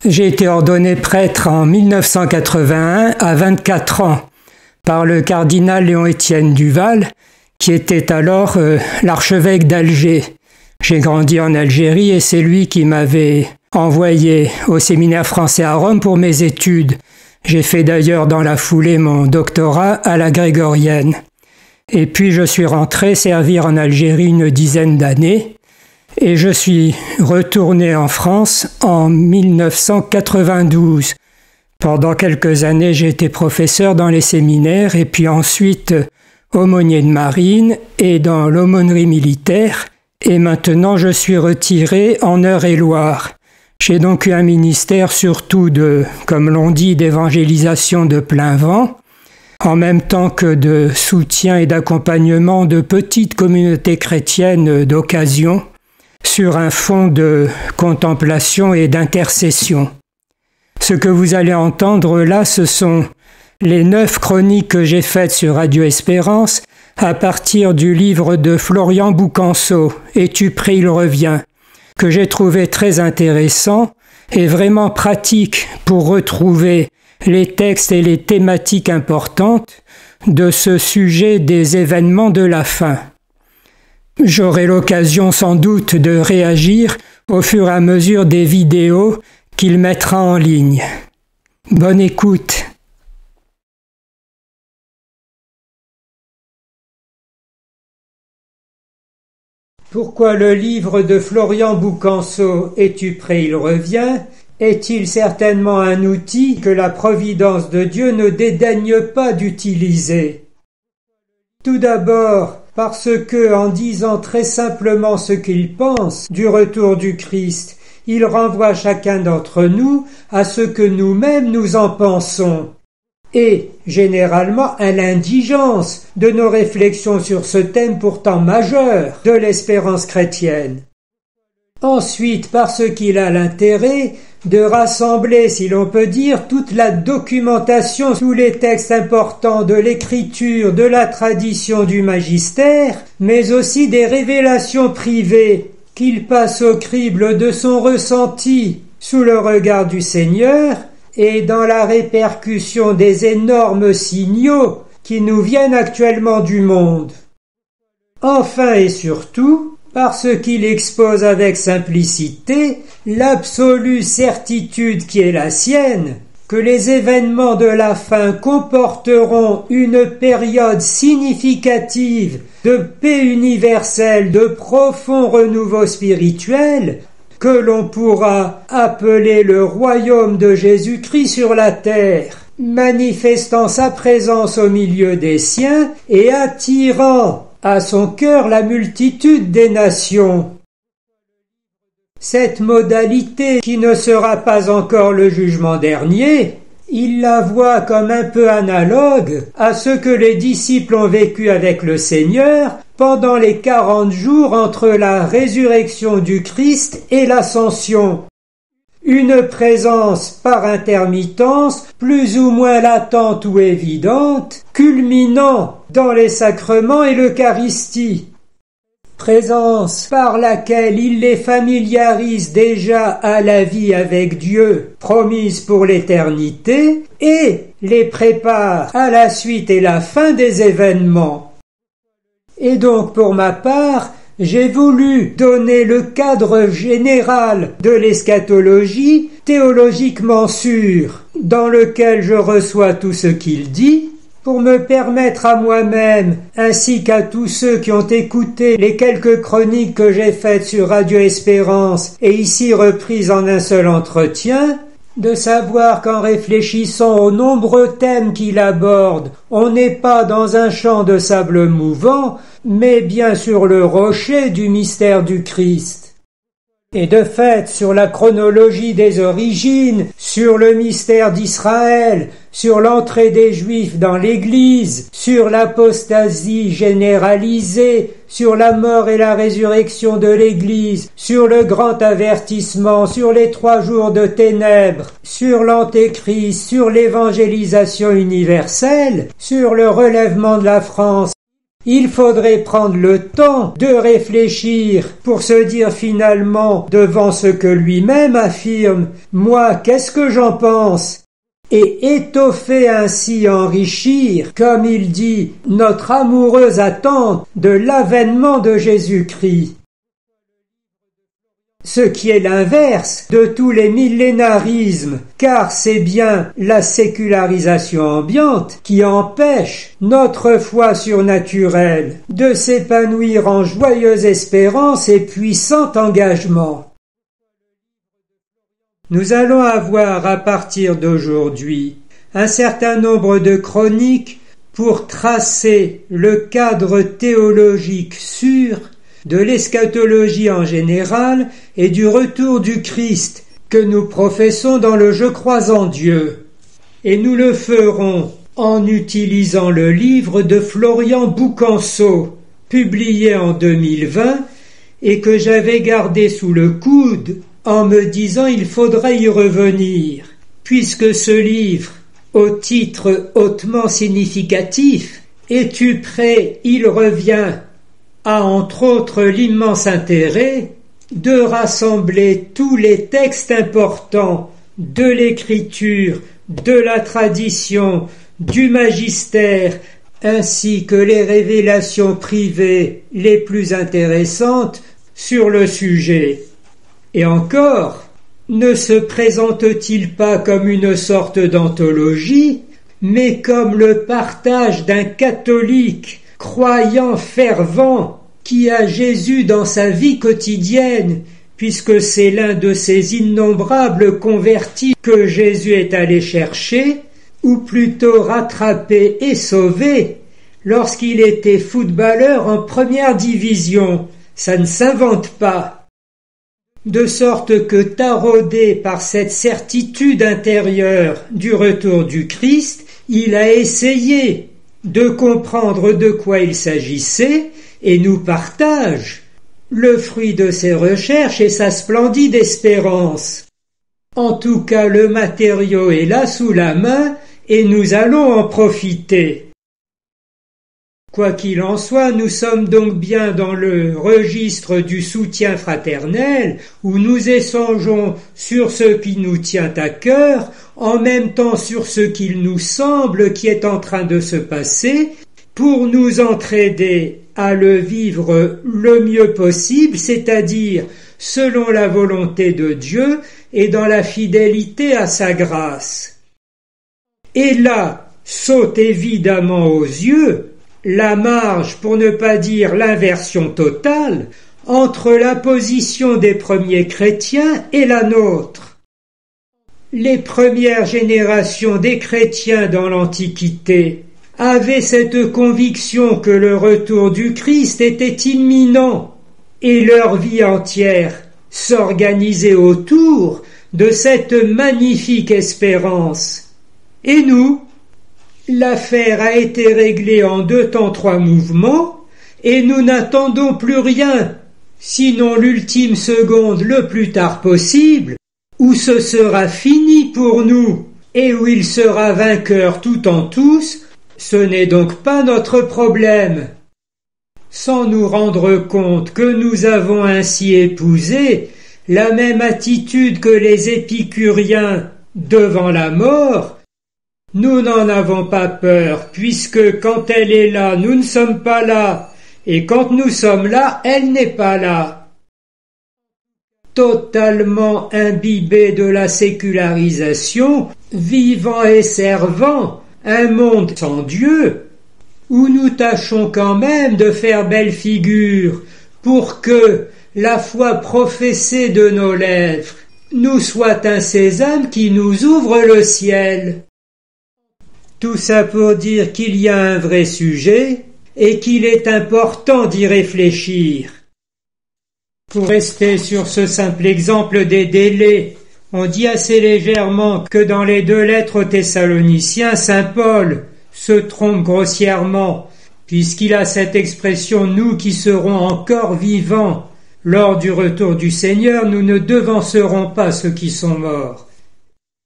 J'ai été ordonné prêtre en 1981 à 24 ans par le cardinal Léon-Étienne Duval, qui était alors l'archevêque d'Alger. J'ai grandi en Algérie et c'est lui qui m'avait envoyé au séminaire français à Rome pour mes études. J'ai fait d'ailleurs dans la foulée mon doctorat à la Grégorienne. Et puis je suis rentré servir en Algérie une dizaine d'années et je suis retourné en France en 1992. Pendant quelques années, j'ai été professeur dans les séminaires et puis ensuite aumônier de marine et dans l'aumônerie militaire. Et maintenant, je suis retiré en Eure-et-Loir. J'ai donc eu un ministère surtout comme l'on dit, d'évangélisation de plein vent, en même temps que de soutien et d'accompagnement de petites communautés chrétiennes d'occasion, sur un fond de contemplation et d'intercession. Ce que vous allez entendre là, ce sont les 9 chroniques que j'ai faites sur Radio Espérance à partir du livre de Florian Boucanceau, « Es-tu prêt, il revient », que j'ai trouvé très intéressant et vraiment pratique pour retrouver les textes et les thématiques importantes de ce sujet des événements de la fin. J'aurai l'occasion sans doute de réagir au fur et à mesure des vidéos qu'il mettra en ligne. Bonne écoute. Pourquoi le livre de Florian Boucanceau « Es-tu prêt, il revient » est-il certainement un outil que la providence de Dieu ne dédaigne pas d'utiliser? Tout d'abord, parce que, en disant très simplement ce qu'il pense du retour du Christ, il renvoie chacun d'entre nous à ce que nous-mêmes nous en pensons, et généralement à l'indigence de nos réflexions sur ce thème pourtant majeur de l'espérance chrétienne. Ensuite, parce qu'il a l'intérêt de rassembler, si l'on peut dire, toute la documentation, tous les textes importants de l'écriture, de la tradition du magistère, mais aussi des révélations privées qu'il passe au crible de son ressenti sous le regard du Seigneur et dans la répercussion des énormes signaux qui nous viennent actuellement du monde. Enfin et surtout, parce qu'il expose avec simplicité l'absolue certitude qui est la sienne, que les événements de la fin comporteront une période significative de paix universelle, de profond renouveau spirituel, que l'on pourra appeler le royaume de Jésus-Christ sur la terre, manifestant sa présence au milieu des siens et attirant à son cœur la multitude des nations. Cette modalité, qui ne sera pas encore le jugement dernier, il la voit comme un peu analogue à ce que les disciples ont vécu avec le Seigneur pendant les 40 jours entre la résurrection du Christ et l'ascension. Une présence par intermittence, plus ou moins latente ou évidente, culminant dans les sacrements et l'Eucharistie. Présence par laquelle il les familiarise déjà à la vie avec Dieu, promise pour l'éternité, et les prépare à la suite et la fin des événements. Et donc, pour ma part, j'ai voulu donner le cadre général de l'eschatologie théologiquement sûr, dans lequel je reçois tout ce qu'il dit, pour me permettre à moi-même, ainsi qu'à tous ceux qui ont écouté les quelques chroniques que j'ai faites sur Radio Espérance et ici reprises en un seul entretien, de savoir qu'en réfléchissant aux nombreux thèmes qu'il aborde, on n'est pas dans un champ de sable mouvant, mais bien sur le rocher du mystère du Christ. Et de fait, sur la chronologie des origines, sur le mystère d'Israël, sur l'entrée des Juifs dans l'Église, sur l'apostasie généralisée, sur la mort et la résurrection de l'Église, sur le grand avertissement, sur les 3 jours de ténèbres, sur l'Antéchrist, sur l'évangélisation universelle, sur le relèvement de la France, Il faudrait prendre le temps de réfléchir pour se dire finalement devant ce que lui-même affirme, moi, qu'est-ce que j'en pense? Et étoffer ainsi, enrichir, comme il dit, notre amoureuse attente de l'avènement de Jésus-Christ. Ce qui est l'inverse de tous les millénarismes, car c'est bien la sécularisation ambiante qui empêche notre foi surnaturelle de s'épanouir en joyeuse espérance et puissant engagement. Nous allons avoir à partir d'aujourd'hui un certain nombre de chroniques pour tracer le cadre théologique sûr de l'eschatologie en général et du retour du Christ que nous professons dans le Je crois en Dieu. Et nous le ferons en utilisant le livre de Florian Boucanceau, publié en 2020 et que j'avais gardé sous le coude en me disant il faudrait y revenir, puisque ce livre, au titre hautement significatif, Es-tu prêt, il revient, a entre autres l'immense intérêt de rassembler tous les textes importants de l'écriture, de la tradition, du magistère, ainsi que les révélations privées les plus intéressantes sur le sujet. Et encore, ne se présente-t-il pas comme une sorte d'anthologie, mais comme le partage d'un catholique croyant fervent qui a Jésus dans sa vie quotidienne, puisque c'est l'un de ces innombrables convertis que Jésus est allé chercher, ou plutôt rattraper et sauver, lorsqu'il était footballeur en première division. Ça ne s'invente pas. De sorte que, taraudé par cette certitude intérieure du retour du Christ, il a essayé de comprendre de quoi il s'agissait et nous partage le fruit de ses recherches et sa splendide espérance. En tout cas, le matériau est là sous la main et nous allons en profiter. Quoi qu'il en soit, nous sommes donc bien dans le registre du soutien fraternel, où nous échangeons sur ce qui nous tient à cœur, en même temps sur ce qu'il nous semble qui est en train de se passer, pour nous entraider à le vivre le mieux possible, c'est-à-dire selon la volonté de Dieu et dans la fidélité à sa grâce. Et là, saute évidemment aux yeux la marge, pour ne pas dire l'inversion totale, entre la position des premiers chrétiens et la nôtre. Les premières générations des chrétiens dans l'Antiquité avaient cette conviction que le retour du Christ était imminent, et leur vie entière s'organisait autour de cette magnifique espérance. Et nous, l'affaire a été réglée en 2 temps 3 mouvements, et nous n'attendons plus rien, sinon l'ultime seconde le plus tard possible, où ce sera fini pour nous, et où il sera vainqueur tout en tous. Ce n'est donc pas notre problème. Sans nous rendre compte que nous avons ainsi épousé la même attitude que les épicuriens devant la mort, nous n'en avons pas peur, puisque quand elle est là, nous ne sommes pas là, et quand nous sommes là, elle n'est pas là. Totalement imbibé de la sécularisation, vivant et servant un monde sans Dieu, où nous tâchons quand même de faire belle figure pour que la foi professée de nos lèvres nous soit un sésame qui nous ouvre le ciel. Tout ça pour dire qu'il y a un vrai sujet et qu'il est important d'y réfléchir. Pour rester sur ce simple exemple des délais, on dit assez légèrement que dans les 2 lettres aux Thessaloniciens, saint Paul se trompe grossièrement, puisqu'il a cette expression « nous qui serons encore vivants lors du retour du Seigneur, nous ne devancerons pas ceux qui sont morts ».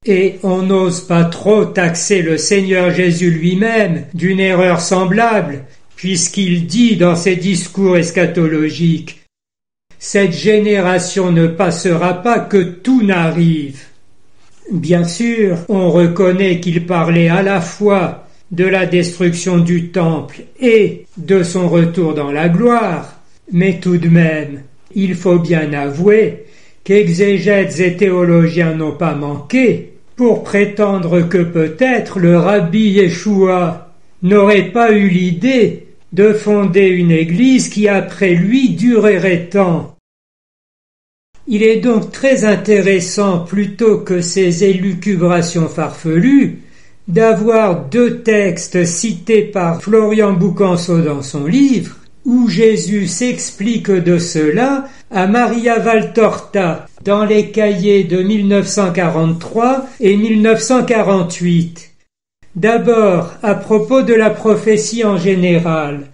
Et on n'ose pas trop taxer le Seigneur Jésus lui-même d'une erreur semblable, puisqu'il dit dans ses discours eschatologiques: cette génération ne passera pas que tout n'arrive. Bien sûr, on reconnaît qu'il parlait à la fois de la destruction du temple et de son retour dans la gloire, mais tout de même, il faut bien avouer qu'exégètes et théologiens n'ont pas manqué pour prétendre que peut-être le rabbi Yeshua n'aurait pas eu l'idée de fonder une église qui après lui durerait tant. Il est donc très intéressant, plutôt que ces élucubrations farfelues, d'avoir deux textes cités par Florian Boucanceau dans son livre, où Jésus s'explique de cela à Maria Valtorta dans les cahiers de 1943 et 1948. D'abord, à propos de la prophétie en général.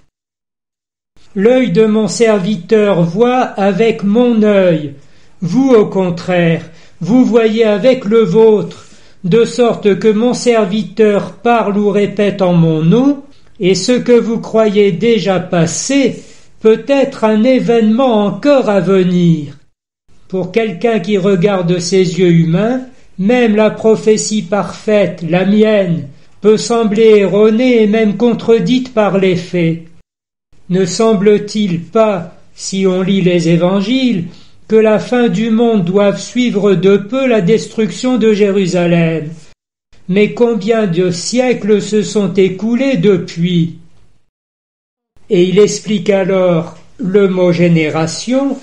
L'œil de mon serviteur voit avec mon œil. Vous, au contraire, vous voyez avec le vôtre, de sorte que mon serviteur parle ou répète en mon nom, et ce que vous croyez déjà passé peut être un événement encore à venir. Pour quelqu'un qui regarde ses yeux humains, même la prophétie parfaite, la mienne, peut sembler erronée et même contredite par les faits. Ne semble-t-il pas, si on lit les évangiles, que la fin du monde doive suivre de peu la destruction de Jérusalem? Mais combien de siècles se sont écoulés depuis? Et il explique alors le mot génération.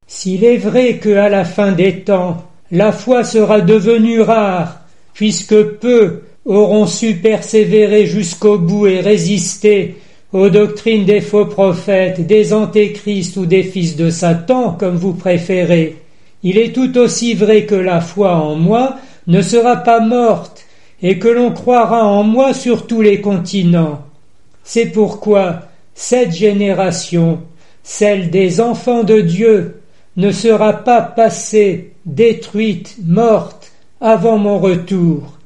S'il est vrai qu'à la fin des temps, la foi sera devenue rare, puisque peu auront su persévérer jusqu'au bout et résister aux doctrines des faux prophètes, des antéchrists ou des fils de Satan, comme vous préférez, il est tout aussi vrai que la foi en moi ne sera pas morte et que l'on croira en moi sur tous les continents. C'est pourquoi cette génération, celle des enfants de Dieu, ne sera pas passée, détruite, morte, avant mon retour.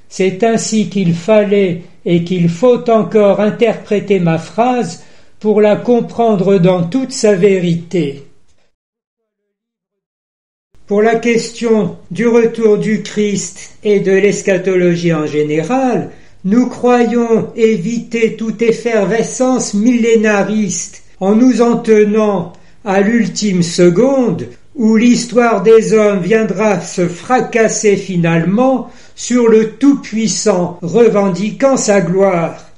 C'est ainsi qu'il fallait et qu'il faut encore interpréter ma phrase pour la comprendre dans toute sa vérité. Pour la question du retour du Christ et de l'eschatologie en général, nous croyons éviter toute effervescence millénariste en nous en tenant à l'ultime seconde où l'histoire des hommes viendra se fracasser finalement sur le Tout-Puissant revendiquant sa gloire.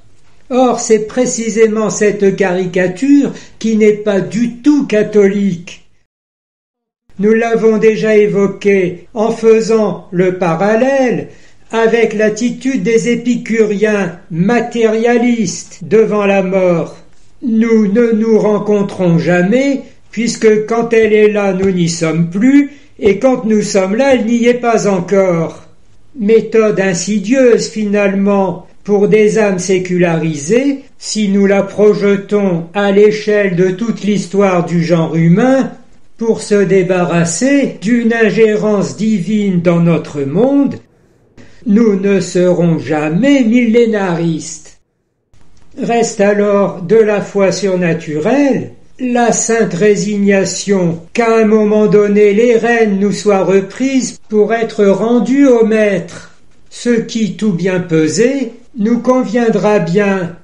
Or, c'est précisément cette caricature qui n'est pas du tout catholique. Nous l'avons déjà évoqué en faisant le parallèle avec l'attitude des épicuriens matérialistes devant la mort. Nous ne nous rencontrons jamais, puisque quand elle est là, nous n'y sommes plus, et quand nous sommes là, elle n'y est pas encore. Méthode insidieuse finalement pour des âmes sécularisées, si nous la projetons à l'échelle de toute l'histoire du genre humain, pour se débarrasser d'une ingérence divine dans notre monde. Nous ne serons jamais millénaristes. Reste alors de la foi surnaturelle, la sainte résignation qu'à un moment donné les rênes nous soient reprises pour être rendues au Maître, ce qui, tout bien pesé, nous conviendra bien.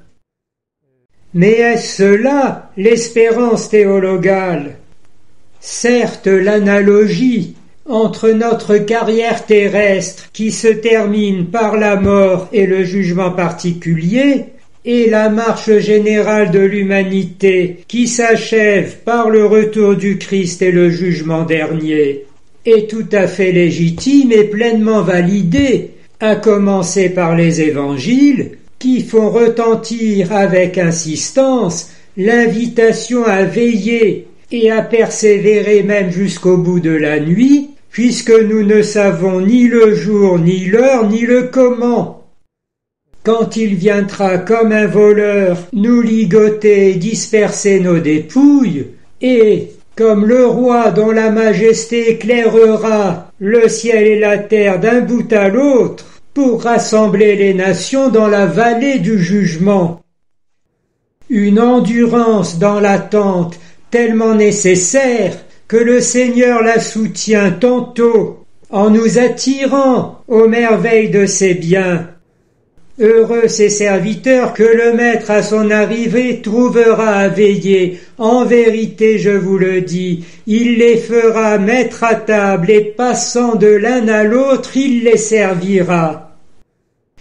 Mais est-ce cela l'espérance théologale? Certes, l'analogie entre notre carrière terrestre qui se termine par la mort et le jugement particulier et la marche générale de l'humanité qui s'achève par le retour du Christ et le jugement dernier est tout à fait légitime et pleinement validée, à commencer par les évangiles qui font retentir avec insistance l'invitation à veiller et à persévérer même jusqu'au bout de la nuit, puisque nous ne savons ni le jour, ni l'heure, ni le comment. Quand il viendra comme un voleur nous ligoter et disperser nos dépouilles, et, comme le roi dont la majesté éclairera le ciel et la terre d'un bout à l'autre, pour rassembler les nations dans la vallée du jugement. une endurance dans l'attente tellement nécessaire que le Seigneur la soutient tantôt en nous attirant aux merveilles de ses biens. Heureux ces serviteurs que le Maître à son arrivée trouvera à veiller. En vérité, je vous le dis, il les fera mettre à table et passant de l'un à l'autre, il les servira.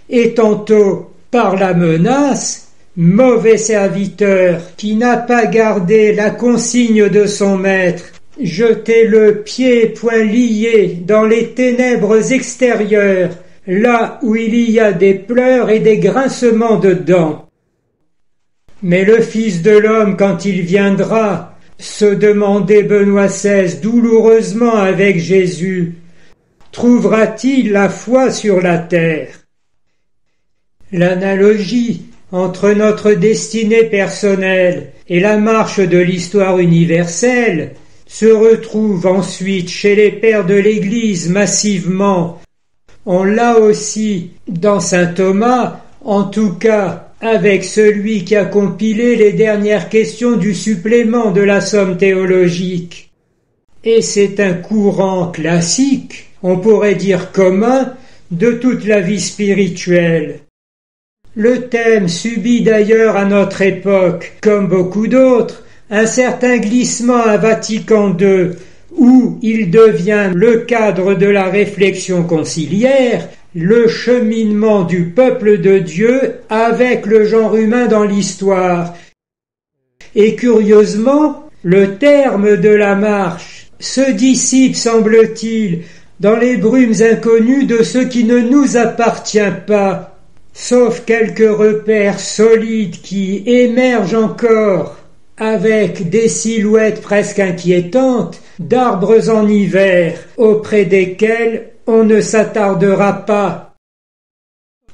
Et tantôt, par la menace, mauvais serviteur qui n'a pas gardé la consigne de son Maître, jetez-le pieds et poings liés dans les ténèbres extérieures, là où il y a des pleurs et des grincements de dents. Mais le Fils de l'homme, quand il viendra, se demandait Benoît XVI douloureusement avec Jésus, trouvera-t-il la foi sur la terre? L'analogie entre notre destinée personnelle et la marche de l'histoire universelle se retrouve ensuite chez les pères de l'Église massivement. On l'a aussi dans saint Thomas, en tout cas avec celui qui a compilé les dernières questions du supplément de la Somme théologique. Et c'est un courant classique, on pourrait dire commun, de toute la vie spirituelle. Le thème subit d'ailleurs à notre époque, comme beaucoup d'autres, un certain glissement à Vatican II, où il devient le cadre de la réflexion conciliaire, le cheminement du peuple de Dieu avec le genre humain dans l'histoire. Et curieusement, le terme de la marche se dissipe, semble-t-il, dans les brumes inconnues de ce qui ne nous appartient pas, sauf quelques repères solides qui émergent encore, avec des silhouettes presque inquiétantes d'arbres en hiver, auprès desquels on ne s'attardera pas.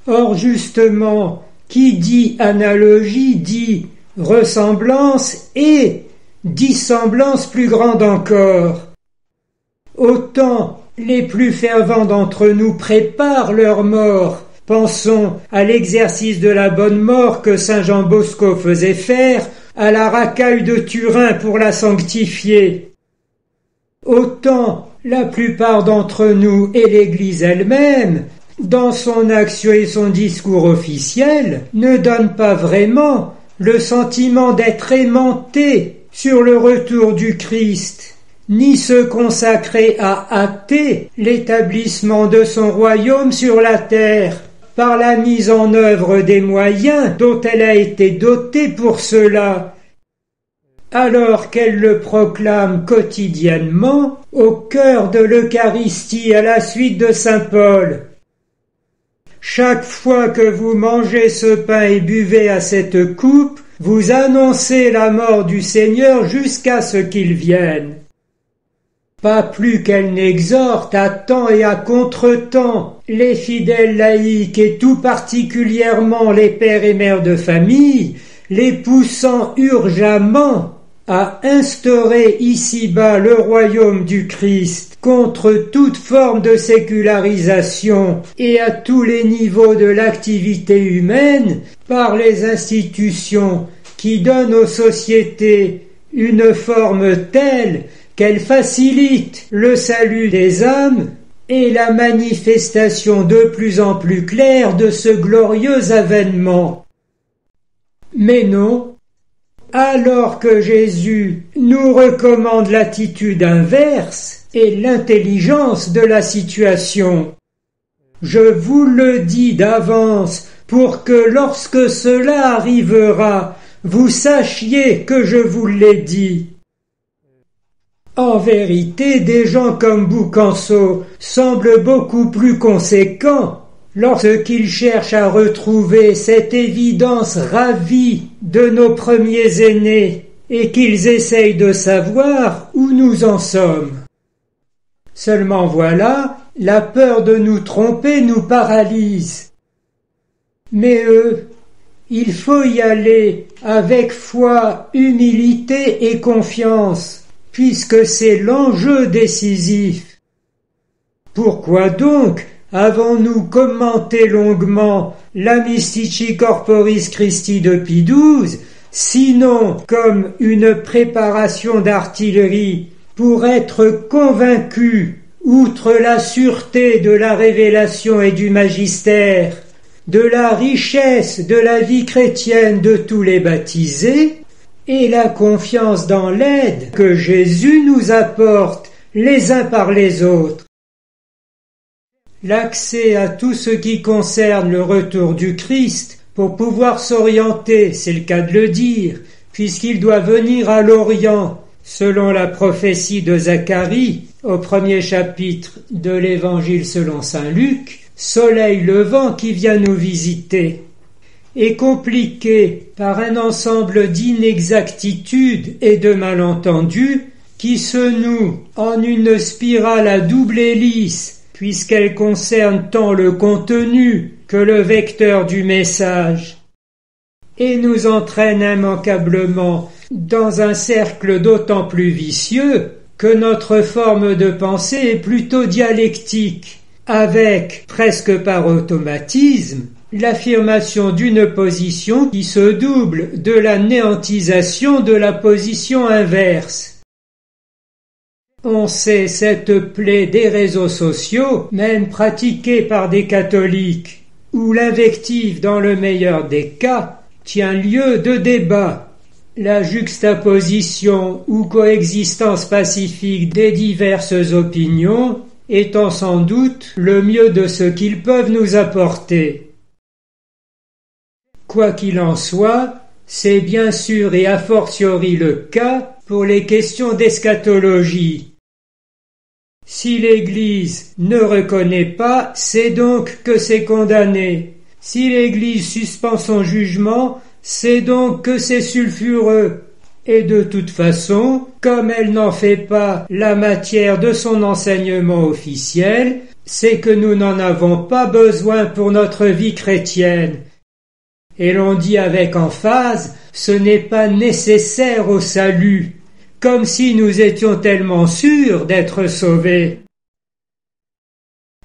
Or justement, qui dit analogie dit ressemblance et dissemblance plus grande encore. Autant les plus fervents d'entre nous préparent leur mort, pensons à l'exercice de la bonne mort que saint Jean Bosco faisait faire à la racaille de Turin pour la sanctifier. Autant la plupart d'entre nous et l'Église elle-même, dans son action et son discours officiel, ne donne pas vraiment le sentiment d'être aimanté sur le retour du Christ, ni se consacrer à hâter l'établissement de son royaume sur la terre, par la mise en œuvre des moyens dont elle a été dotée pour cela, alors qu'elle le proclame quotidiennement au cœur de l'Eucharistie à la suite de saint Paul. Chaque fois que vous mangez ce pain et buvez à cette coupe, vous annoncez la mort du Seigneur jusqu'à ce qu'il vienne. Pas plus qu'elle n'exhorte à temps et à contre-temps les fidèles laïcs et tout particulièrement les pères et mères de famille, les poussant urgemment à instaurer ici-bas le royaume du Christ contre toute forme de sécularisation et à tous les niveaux de l'activité humaine par les institutions qui donnent aux sociétés une forme telle qu'elle facilite le salut des âmes et la manifestation de plus en plus claire de ce glorieux avènement. Mais non, alors que Jésus nous recommande l'attitude inverse et l'intelligence de la situation. Je vous le dis d'avance pour que lorsque cela arrivera, vous sachiez que je vous l'ai dit. En vérité, des gens comme Boucanceau semblent beaucoup plus conséquents lorsqu'ils cherchent à retrouver cette évidence ravie de nos premiers aînés et qu'ils essayent de savoir où nous en sommes. Seulement voilà, la peur de nous tromper nous paralyse. Mais il faut y aller avec foi, humilité et confiance, puisque c'est l'enjeu décisif. Pourquoi donc avons-nous commenté longuement la Mystici Corporis Christi de Pie XII, sinon comme une préparation d'artillerie pour être convaincu, outre la sûreté de la révélation et du magistère, de la richesse de la vie chrétienne de tous les baptisés, et la confiance dans l'aide que Jésus nous apporte les uns par les autres. L'accès à tout ce qui concerne le retour du Christ, pour pouvoir s'orienter, c'est le cas de le dire, puisqu'il doit venir à l'Orient, selon la prophétie de Zacharie, au 1er chapitre de l'Évangile selon saint Luc, soleil levant qui vient nous visiter, est compliqué par un ensemble d'inexactitudes et de malentendus qui se nouent en une spirale à double hélice, puisqu'elle concerne tant le contenu que le vecteur du message, et nous entraîne immanquablement dans un cercle d'autant plus vicieux que notre forme de pensée est plutôt dialectique, avec, presque par automatisme, l'affirmation d'une position qui se double de la néantisation de la position inverse. On sait cette plaie des réseaux sociaux, même pratiquée par des catholiques, où l'invective, dans le meilleur des cas, tient lieu de débat. La juxtaposition ou coexistence pacifique des diverses opinions étant sans doute le mieux de ce qu'ils peuvent nous apporter. Quoi qu'il en soit, c'est bien sûr et a fortiori le cas pour les questions d'eschatologie. Si l'Église ne reconnaît pas, c'est donc que c'est condamné. Si l'Église suspend son jugement, c'est donc que c'est sulfureux. Et de toute façon, comme elle n'en fait pas la matière de son enseignement officiel, c'est que nous n'en avons pas besoin pour notre vie chrétienne. Et l'on dit avec emphase, ce n'est pas nécessaire au salut, comme si nous étions tellement sûrs d'être sauvés.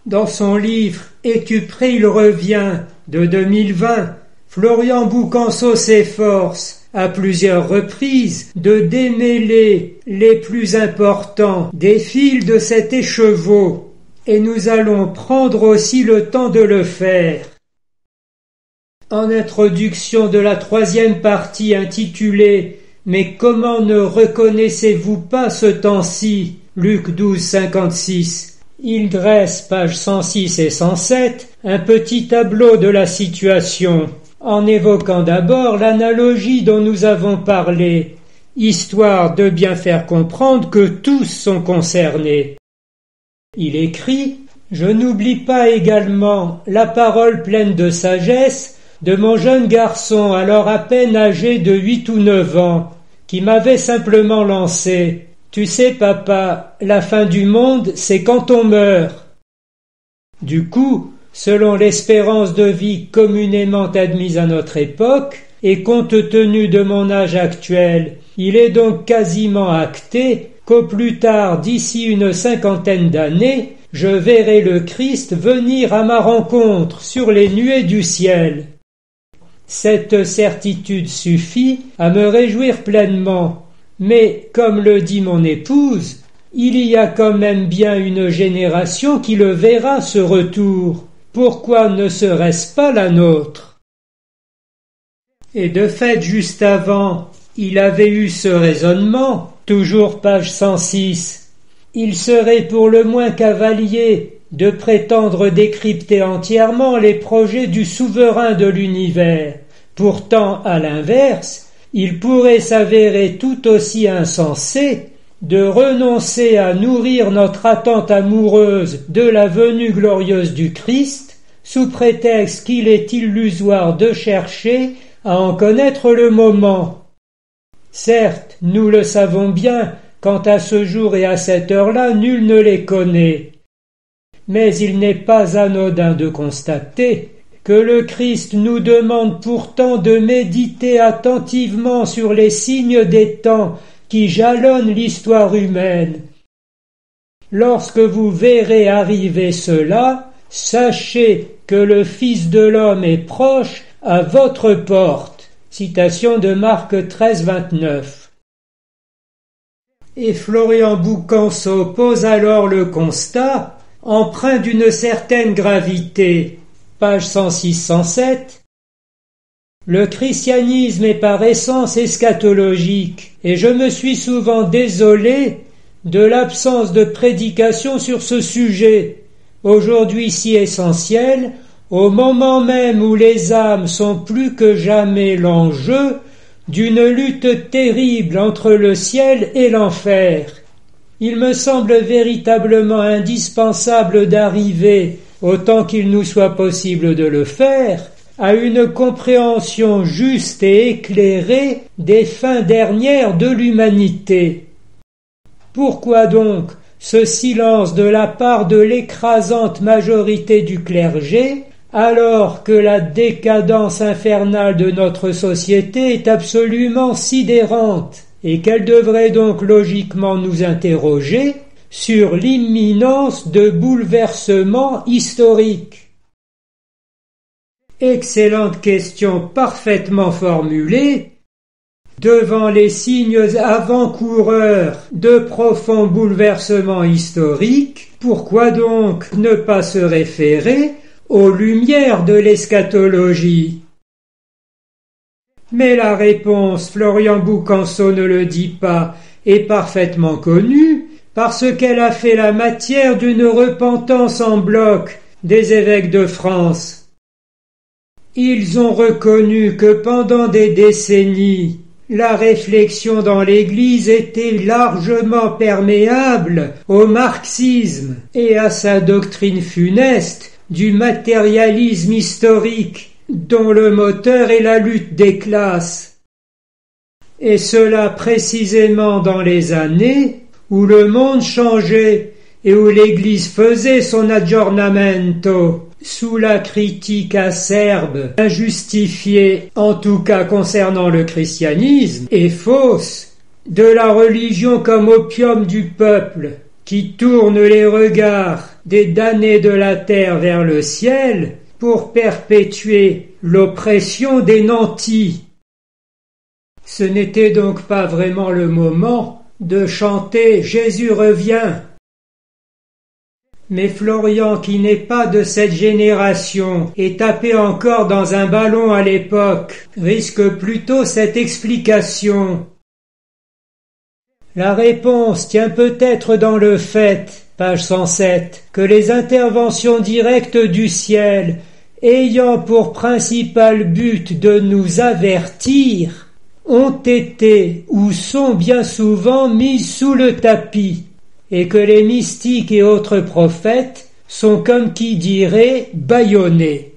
Dans son livre « Es-tu prêt, il revient » de 2020, Florian Boucanceau s'efforce, à plusieurs reprises, de démêler les plus importants des fils de cet écheveau, et nous allons prendre aussi le temps de le faire. En introduction de la 3e partie intitulée « Mais comment ne reconnaissez-vous pas ce temps-ci » Luc 12, 56. Il dresse, pages 106 et 107, un petit tableau de la situation, en évoquant d'abord l'analogie dont nous avons parlé, histoire de bien faire comprendre que tous sont concernés. Il écrit « Je n'oublie pas également la parole pleine de sagesse de mon jeune garçon, alors à peine âgé de 8 ou 9 ans, qui m'avait simplement lancé « Tu sais, papa, la fin du monde, c'est quand on meurt. » Du coup, selon l'espérance de vie communément admise à notre époque, et compte tenu de mon âge actuel, il est donc quasiment acté qu'au plus tard, d'ici une 50aine d'années, je verrai le Christ venir à ma rencontre sur les nuées du ciel. Cette certitude suffit à me réjouir pleinement, mais, comme le dit mon épouse, il y a quand même bien une génération qui le verra ce retour. Pourquoi ne serait-ce pas la nôtre? Et de fait, juste avant, il avait eu ce raisonnement, toujours page 106. Il serait pour le moins cavalier de prétendre décrypter entièrement les projets du souverain de l'univers. Pourtant, à l'inverse, il pourrait s'avérer tout aussi insensé de renoncer à nourrir notre attente amoureuse de la venue glorieuse du Christ, sous prétexte qu'il est illusoire de chercher à en connaître le moment. Certes, nous le savons bien, quant à ce jour et à cette heure-là, nul ne les connaît. Mais il n'est pas anodin de constater que le Christ nous demande pourtant de méditer attentivement sur les signes des temps qui jalonnent l'histoire humaine. Lorsque vous verrez arriver cela, sachez que le Fils de l'homme est proche à votre porte. Citation de Marc 13, 29. Et Florian Boucanceau pose alors le constat, empreint d'une certaine gravité. Page 106-107. Le christianisme est par essence eschatologique, et je me suis souvent désolé de l'absence de prédication sur ce sujet, aujourd'hui si essentiel, au moment même où les âmes sont plus que jamais l'enjeu d'une lutte terrible entre le ciel et l'enfer. Il me semble véritablement indispensable d'arriver, autant qu'il nous soit possible de le faire, à une compréhension juste et éclairée des fins dernières de l'humanité. Pourquoi donc ce silence de la part de l'écrasante majorité du clergé, alors que la décadence infernale de notre société est absolument sidérante et qu'elle devrait donc logiquement nous interroger sur l'imminence de bouleversements historiques? Excellente question parfaitement formulée. Devant les signes avant-coureurs de profonds bouleversements historiques, pourquoi donc ne pas se référer aux lumières de l'eschatologie? Mais la réponse, Florian Boucanceau ne le dit pas, est parfaitement connue, parce qu'elle a fait la matière d'une repentance en bloc des évêques de France. Ils ont reconnu que pendant des décennies, la réflexion dans l'Église était largement perméable au marxisme et à sa doctrine funeste du matérialisme historique, dont le moteur est la lutte des classes. Et cela précisément dans les années où le monde changeait et où l'Église faisait son aggiornamento sous la critique acerbe, injustifiée, en tout cas concernant le christianisme, et fausse, de la religion comme opium du peuple, qui tourne les regards des damnés de la terre vers le ciel pour perpétuer l'oppression des nantis. Ce n'était donc pas vraiment le moment de chanter « Jésus revient ». Mais Florian, qui n'est pas de cette génération et tapé encore dans un ballon à l'époque, risque plutôt cette explication. La réponse tient peut-être dans le fait, page 107, que les interventions directes du ciel, ayant pour principal but de nous avertir, ont été ou sont bien souvent mises sous le tapis, et que les mystiques et autres prophètes sont comme qui dirait bâillonnés.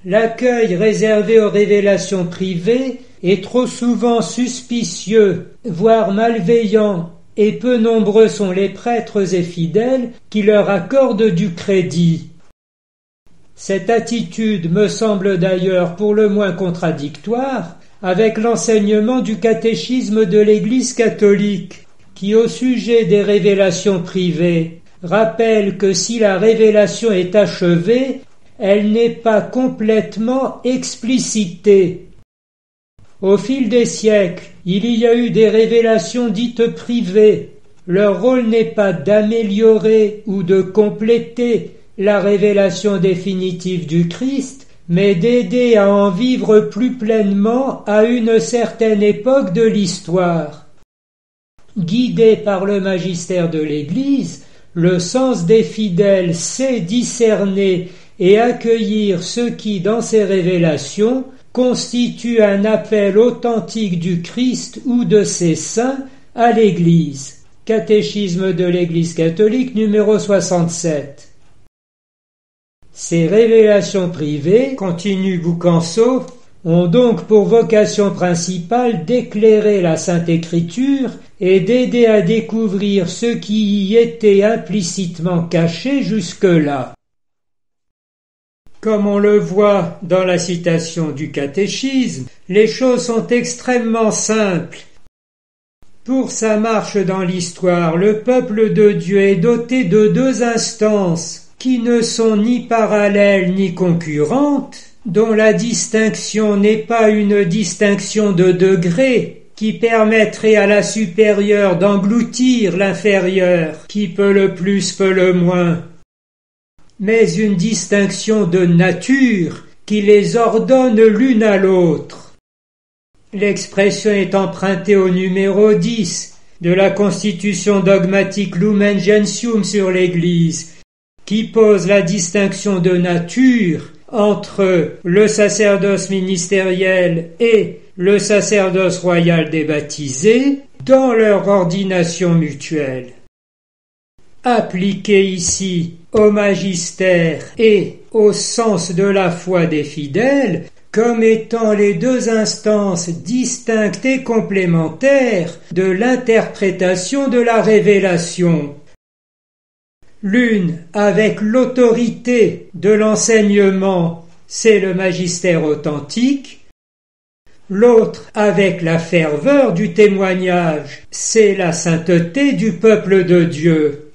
L'accueil réservé aux révélations privées est trop souvent suspicieux, voire malveillant, et peu nombreux sont les prêtres et fidèles qui leur accordent du crédit. Cette attitude me semble d'ailleurs pour le moins contradictoire avec l'enseignement du catéchisme de l'Église catholique, qui au sujet des révélations privées rappelle que si la révélation est achevée, elle n'est pas complètement explicitée. Au fil des siècles, il y a eu des révélations dites privées. Leur rôle n'est pas d'améliorer ou de compléter la révélation définitive du Christ, mais d'aider à en vivre plus pleinement à une certaine époque de l'histoire. Guidé par le magistère de l'Église, le sens des fidèles sait discerner et accueillir ce qui, dans ces révélations, constitue un appel authentique du Christ ou de ses saints à l'Église. Catéchisme de l'Église catholique numéro 67. Ces révélations privées, continue Boucanceau, ont donc pour vocation principale d'éclairer la Sainte Écriture et d'aider à découvrir ce qui y était implicitement caché jusque-là. Comme on le voit dans la citation du catéchisme, les choses sont extrêmement simples. Pour sa marche dans l'histoire, le peuple de Dieu est doté de deux instances qui ne sont ni parallèles ni concurrentes, dont la distinction n'est pas une distinction de degré qui permettrait à la supérieure d'engloutir l'inférieure, qui peut le plus, peut le moins, mais une distinction de nature qui les ordonne l'une à l'autre. L'expression est empruntée au numéro 10 de la Constitution dogmatique Lumen Gentium sur l'Église, qui pose la distinction de nature entre le sacerdoce ministériel et le sacerdoce royal des baptisés dans leur ordination mutuelle. Appliquée ici au magistère et au sens de la foi des fidèles, comme étant les deux instances distinctes et complémentaires de l'interprétation de la révélation. L'une avec l'autorité de l'enseignement, c'est le magistère authentique, l'autre avec la ferveur du témoignage, c'est la sainteté du peuple de Dieu.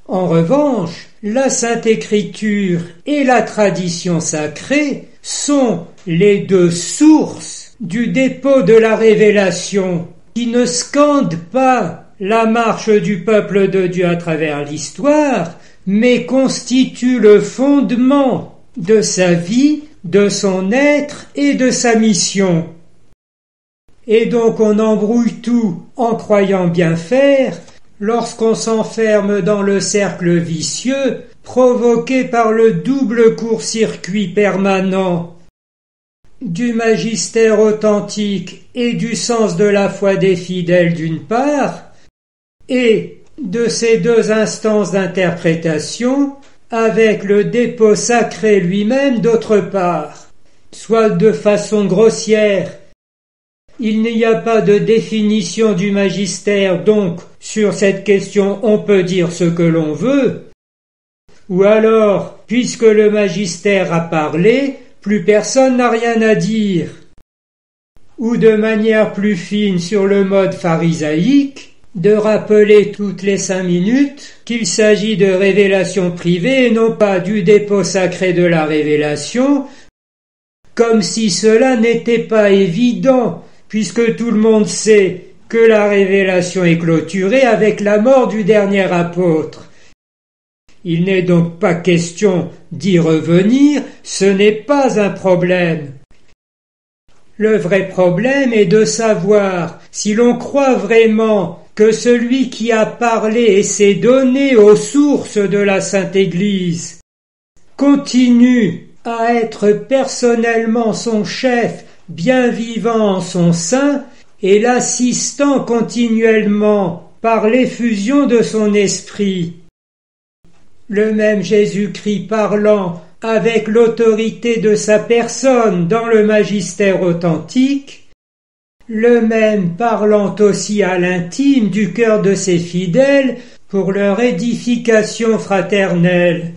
En revanche, la Sainte Écriture et la tradition sacrée sont les deux sources du dépôt de la révélation, qui ne scandent pas la marche du peuple de Dieu à travers l'histoire, mais constituent le fondement de sa vie, de son être et de sa mission. Et donc on embrouille tout en croyant bien faire, lorsqu'on s'enferme dans le cercle vicieux provoqué par le double court-circuit permanent du magistère authentique et du sens de la foi des fidèles d'une part, et de ces deux instances d'interprétation avec le dépôt sacré lui-même d'autre part. Soit de façon grossière, il n'y a pas de définition du magistère, donc sur cette question on peut dire ce que l'on veut, ou alors, puisque le magistère a parlé, plus personne n'a rien à dire, ou de manière plus fine sur le mode pharisaïque, de rappeler toutes les 5 minutes qu'il s'agit de révélation privée et non pas du dépôt sacré de la révélation, comme si cela n'était pas évident, puisque tout le monde sait que la révélation est clôturée avec la mort du dernier apôtre. Il n'est donc pas question d'y revenir, ce n'est pas un problème. Le vrai problème est de savoir si l'on croit vraiment que celui qui a parlé et s'est donné aux sources de la Sainte Église continue à être personnellement son chef, bien vivant en son sein, et l'assistant continuellement par l'effusion de son esprit. Le même Jésus-Christ parlant avec l'autorité de sa personne dans le magistère authentique, le même parlant aussi à l'intime du cœur de ses fidèles pour leur édification fraternelle.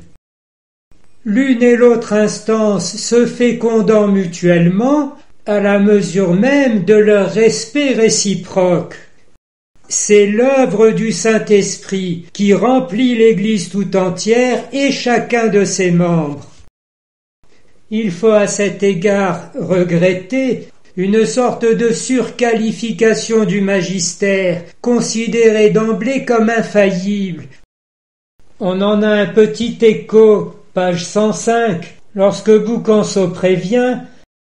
L'une et l'autre instance se fécondant mutuellement à la mesure même de leur respect réciproque. C'est l'œuvre du Saint-Esprit qui remplit l'Église tout entière et chacun de ses membres. Il faut à cet égard regretter une sorte de surqualification du magistère, considéré d'emblée comme infaillible. On en a un petit écho, page 105, lorsque Boucanceau prévient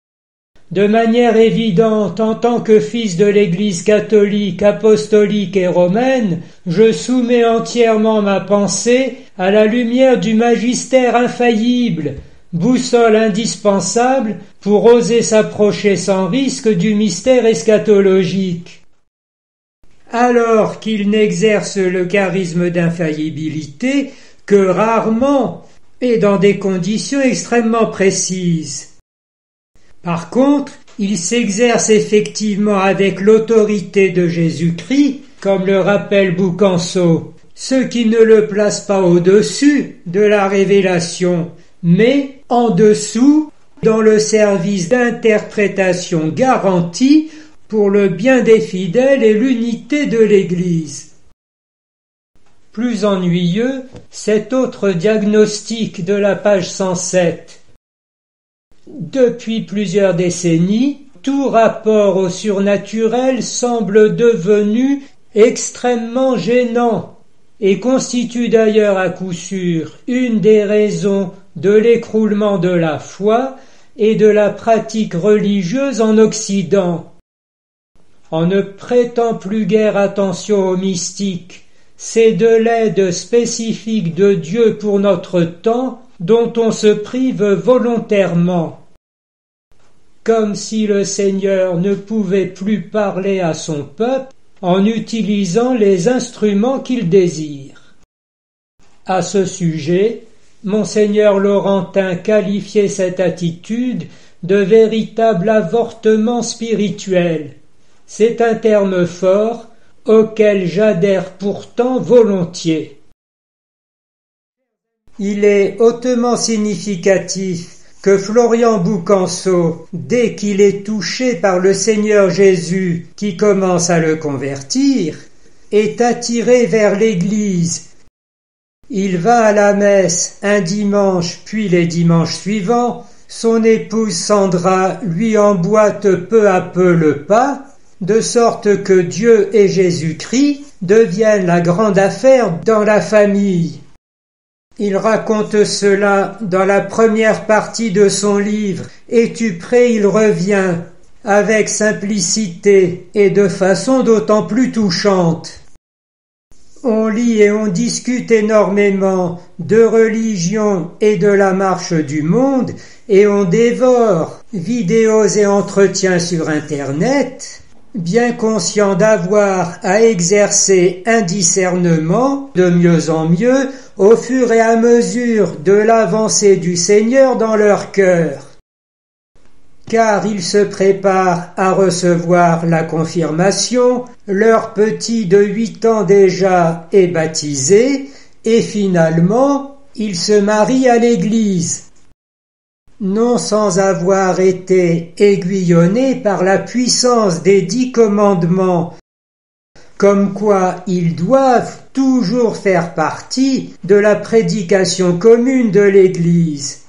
« De manière évidente, en tant que fils de l'Église catholique, apostolique et romaine, je soumets entièrement ma pensée à la lumière du magistère infaillible, boussole indispensable pour oser s'approcher sans risque du mystère eschatologique. » Alors qu'il n'exerce le charisme d'infaillibilité que rarement et dans des conditions extrêmement précises. Par contre, il s'exerce effectivement avec l'autorité de Jésus-Christ, comme le rappelle Boucanceau, ce qui ne le place pas au-dessus de la révélation, mais en dessous dans le service d'interprétation garantie pour le bien des fidèles et l'unité de l'Église. Plus ennuyeux, cet autre diagnostic de la page 107. Depuis plusieurs décennies, tout rapport au surnaturel semble devenu extrêmement gênant et constitue d'ailleurs à coup sûr une des raisons de l'écroulement de la foi et de la pratique religieuse en Occident. On ne prêtant plus guère attention aux mystiques, c'est de l'aide spécifique de Dieu pour notre temps dont on se prive volontairement. Comme si le Seigneur ne pouvait plus parler à son peuple en utilisant les instruments qu'il désire. À ce sujet, Monseigneur Laurentin qualifiait cette attitude de véritable avortement spirituel. C'est un terme fort auquel j'adhère pourtant volontiers. Il est hautement significatif que Florian Boucanceau, dès qu'il est touché par le Seigneur Jésus qui commence à le convertir, est attiré vers l'Église. Il va à la messe un dimanche puis les dimanches suivants, son épouse Sandra lui emboîte peu à peu le pas, de sorte que Dieu et Jésus-Christ deviennent la grande affaire dans la famille. Il raconte cela dans la première partie de son livre « Es-tu prêt, il revient ?» avec simplicité et de façon d'autant plus touchante. On lit et on discute énormément de religion et de la marche du monde et on dévore vidéos et entretiens sur Internet, bien conscient d'avoir à exercer un discernement de mieux en mieux au fur et à mesure de l'avancée du Seigneur dans leur cœur. Car ils se préparent à recevoir la confirmation, leur petit de 8 ans déjà est baptisé, et finalement, ils se marient à l'église. Non sans avoir été aiguillonnés par la puissance des 10 commandements, comme quoi ils doivent toujours faire partie de la prédication commune de l'Église.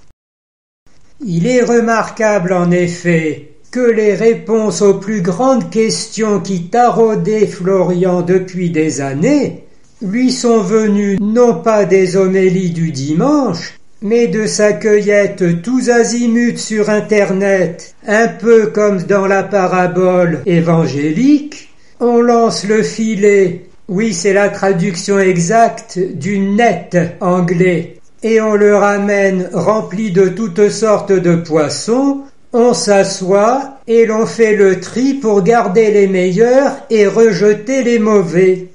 Il est remarquable en effet que les réponses aux plus grandes questions qui taraudaient Florian depuis des années lui sont venues non pas des homélies du dimanche, mais de sa cueillette tous azimuts sur Internet, un peu comme dans la parabole évangélique. On lance le filet, oui c'est la traduction exacte du net anglais, et on le ramène rempli de toutes sortes de poissons, on s'assoit et l'on fait le tri pour garder les meilleurs et rejeter les mauvais.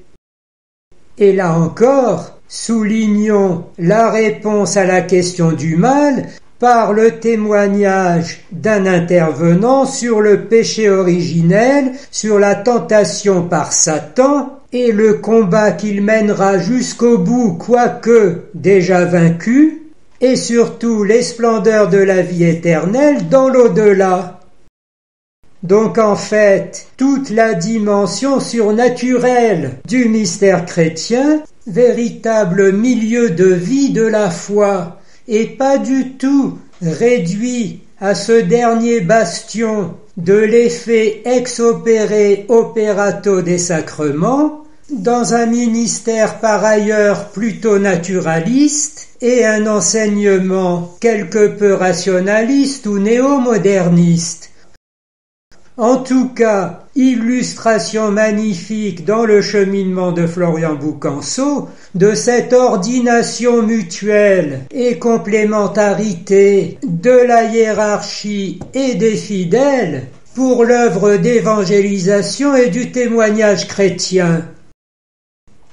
Et là encore, soulignons la réponse à la question du mal par le témoignage d'un intervenant sur le péché originel, sur la tentation par Satan et le combat qu'il mènera jusqu'au bout, quoique déjà vaincu, et surtout les splendeurs de la vie éternelle dans l'au-delà. Donc en fait, toute la dimension surnaturelle du mystère chrétien, véritable milieu de vie de la foi, et pas du tout réduit à ce dernier bastion de l'effet ex opere operato des sacrements, dans un ministère par ailleurs plutôt naturaliste et un enseignement quelque peu rationaliste ou néo-moderniste. En tout cas, illustration magnifique dans le cheminement de Florian Boucanceau de cette ordination mutuelle et complémentarité de la hiérarchie et des fidèles pour l'œuvre d'évangélisation et du témoignage chrétien.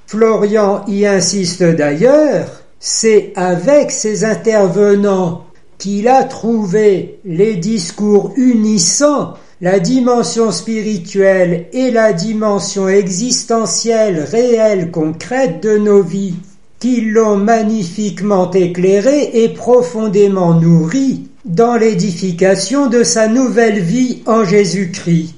Florian y insiste d'ailleurs, c'est avec ces intervenants qu'il a trouvé les discours unissant la dimension spirituelle et la dimension existentielle réelle concrète de nos vies, qui l'ont magnifiquement éclairé et profondément nourri dans l'édification de sa nouvelle vie en Jésus-Christ.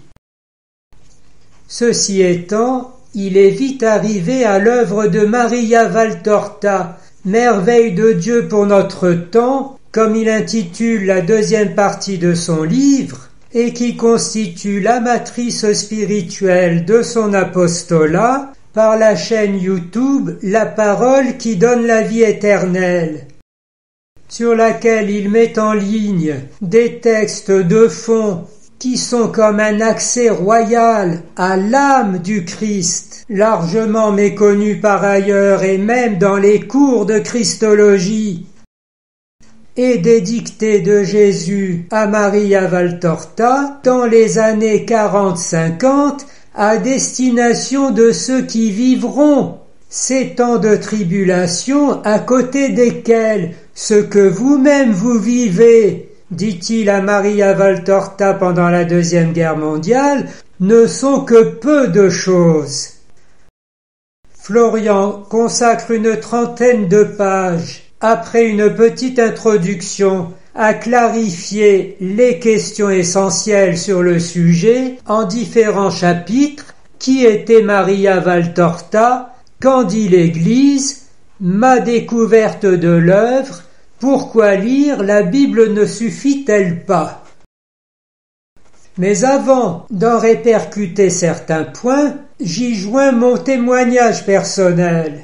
Ceci étant, il est vite arrivé à l'œuvre de Maria Valtorta, merveille de Dieu pour notre temps, comme il intitule la deuxième partie de son livre, et qui constitue la matrice spirituelle de son apostolat, par la chaîne YouTube La Parole qui donne la vie éternelle, sur laquelle il met en ligne des textes de fond qui sont comme un accès royal à l'âme du Christ, largement méconnu par ailleurs et même dans les cours de Christologie, et des dictées de Jésus à Maria Valtorta dans les années 40-50 à destination de ceux qui vivront ces temps de tribulation à côté desquels ce que vous-même vous vivez, dit-il à Maria Valtorta pendant la Deuxième Guerre mondiale, ne sont que peu de choses. Florian consacre une trentaine de pages, après une petite introduction, à clarifier les questions essentielles sur le sujet en différents chapitres. Qui était Maria Valtorta? Qu'en dit l'Église? Ma découverte de l'œuvre? Pourquoi lire? La Bible ne suffit-elle pas? Mais avant d'en répercuter certains points, j'y joins mon témoignage personnel.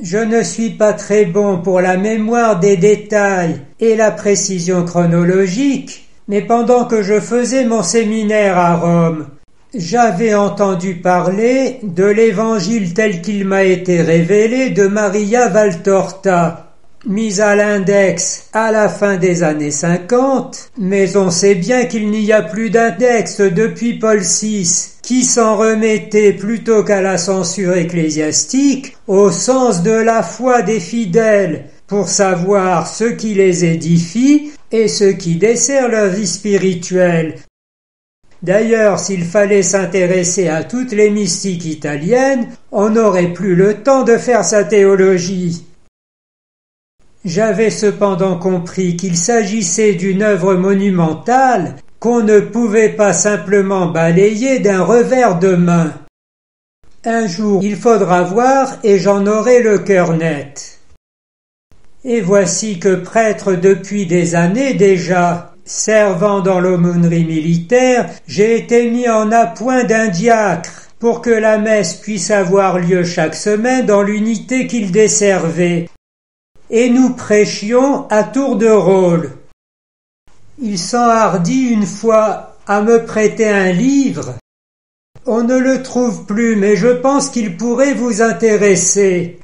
Je ne suis pas très bon pour la mémoire des détails et la précision chronologique, mais pendant que je faisais mon séminaire à Rome, j'avais entendu parler de l'évangile tel qu'il m'a été révélé de Maria Valtorta, mise à l'index à la fin des années 50, mais on sait bien qu'il n'y a plus d'index depuis Paul VI, qui s'en remettait plutôt qu'à la censure ecclésiastique au sens de la foi des fidèles pour savoir ce qui les édifie et ce qui dessert leur vie spirituelle. D'ailleurs, s'il fallait s'intéresser à toutes les mystiques italiennes, on n'aurait plus le temps de faire sa théologie. J'avais cependant compris qu'il s'agissait d'une œuvre monumentale qu'on ne pouvait pas simplement balayer d'un revers de main. Un jour, il faudra voir et j'en aurai le cœur net. Et voici que prêtre depuis des années déjà, servant dans l'aumônerie militaire, j'ai été mis en appoint d'un diacre pour que la messe puisse avoir lieu chaque semaine dans l'unité qu'il desservait. Et nous prêchions à tour de rôle. Il s'enhardit une fois à me prêter un livre. On ne le trouve plus, mais je pense qu'il pourrait vous intéresser.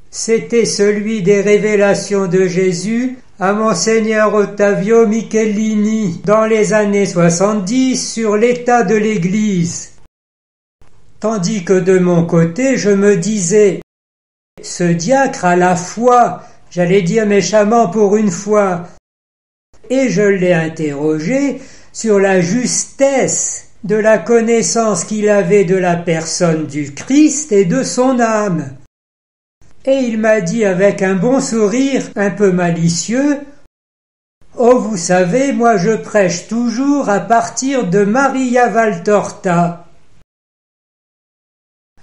C'était celui des révélations de Jésus à Monseigneur Ottavio Michelini dans les années 70 sur l'état de l'Église. Tandis que de mon côté, je me disais, ce diacre a la foi, j'allais dire méchamment pour une fois, et je l'ai interrogé sur la justesse de la connaissance qu'il avait de la personne du Christ et de son âme. Et il m'a dit avec un bon sourire un peu malicieux, « Oh, vous savez, moi je prêche toujours à partir de Maria Valtorta. »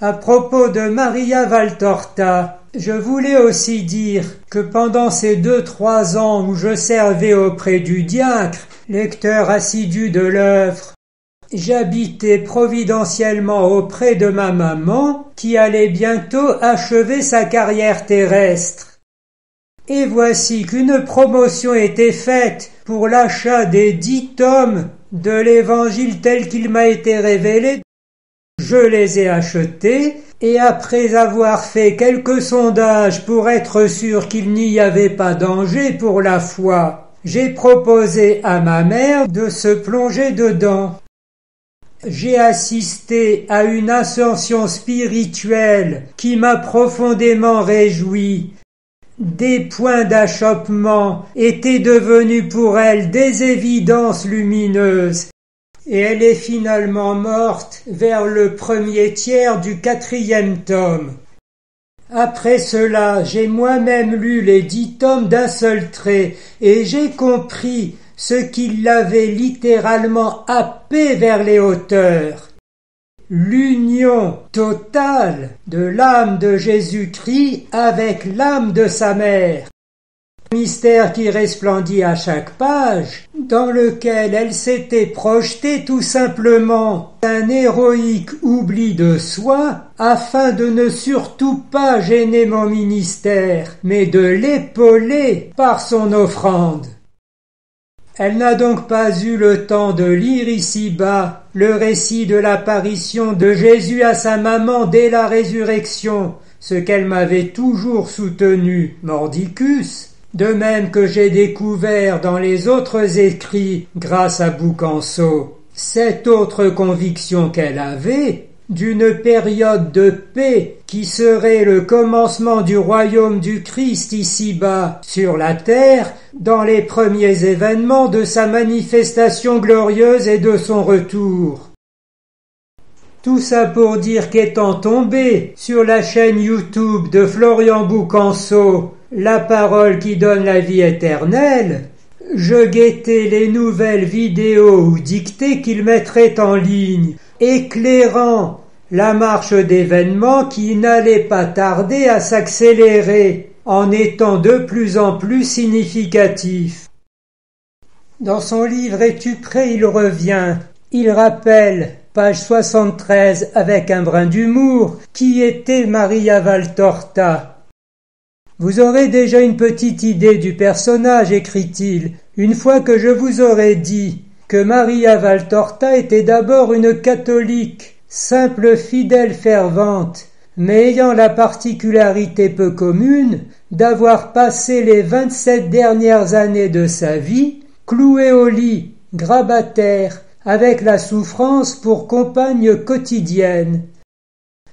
À propos de Maria Valtorta, je voulais aussi dire que pendant ces 2-3 ans où je servais auprès du diacre, lecteur assidu de l'œuvre, j'habitais providentiellement auprès de ma maman qui allait bientôt achever sa carrière terrestre. Et voici qu'une promotion était faite pour l'achat des 10 tomes de l'Évangile tel qu'il m'a été révélé. Je les ai achetés et après avoir fait quelques sondages pour être sûr qu'il n'y avait pas danger pour la foi, j'ai proposé à ma mère de se plonger dedans. J'ai assisté à une ascension spirituelle qui m'a profondément réjoui. Des points d'achoppement étaient devenus pour elle des évidences lumineuses. Et elle est finalement morte vers le premier tiers du 4e tome. Après cela, j'ai moi-même lu les 10 tomes d'un seul trait, et j'ai compris ce qui l'avait littéralement happé vers les hauteurs. L'union totale de l'âme de Jésus-Christ avec l'âme de sa mère. mystère qui resplendit à chaque page, dans lequel elle s'était projetée tout simplement un héroïque oubli de soi, afin de ne surtout pas gêner mon ministère, mais de l'épauler par son offrande. Elle n'a donc pas eu le temps de lire ici-bas le récit de l'apparition de Jésus à sa maman dès la résurrection, ce qu'elle m'avait toujours soutenu, mordicus, de même que j'ai découvert dans les autres écrits, grâce à Boucanso, cette autre conviction qu'elle avait, d'une période de paix qui serait le commencement du royaume du Christ ici-bas, sur la terre, dans les premiers événements de sa manifestation glorieuse et de son retour. Tout ça pour dire qu'étant tombé sur la chaîne YouTube de Florian Boucanso, La parole qui donne la vie éternelle, je guettais les nouvelles vidéos ou dictées qu'il mettrait en ligne, éclairant la marche d'événements qui n'allait pas tarder à s'accélérer, en étant de plus en plus significatif. Dans son livre Es-tu prêt, il revient. Il rappelle, page 73, avec un brin d'humour, qui était Maria Valtorta. Vous aurez déjà une petite idée du personnage, écrit-il, une fois que je vous aurai dit que Maria Valtorta était d'abord une catholique, simple fidèle fervente, mais ayant la particularité peu commune d'avoir passé les 27 dernières années de sa vie clouée au lit, grabataire, avec la souffrance pour compagne quotidienne.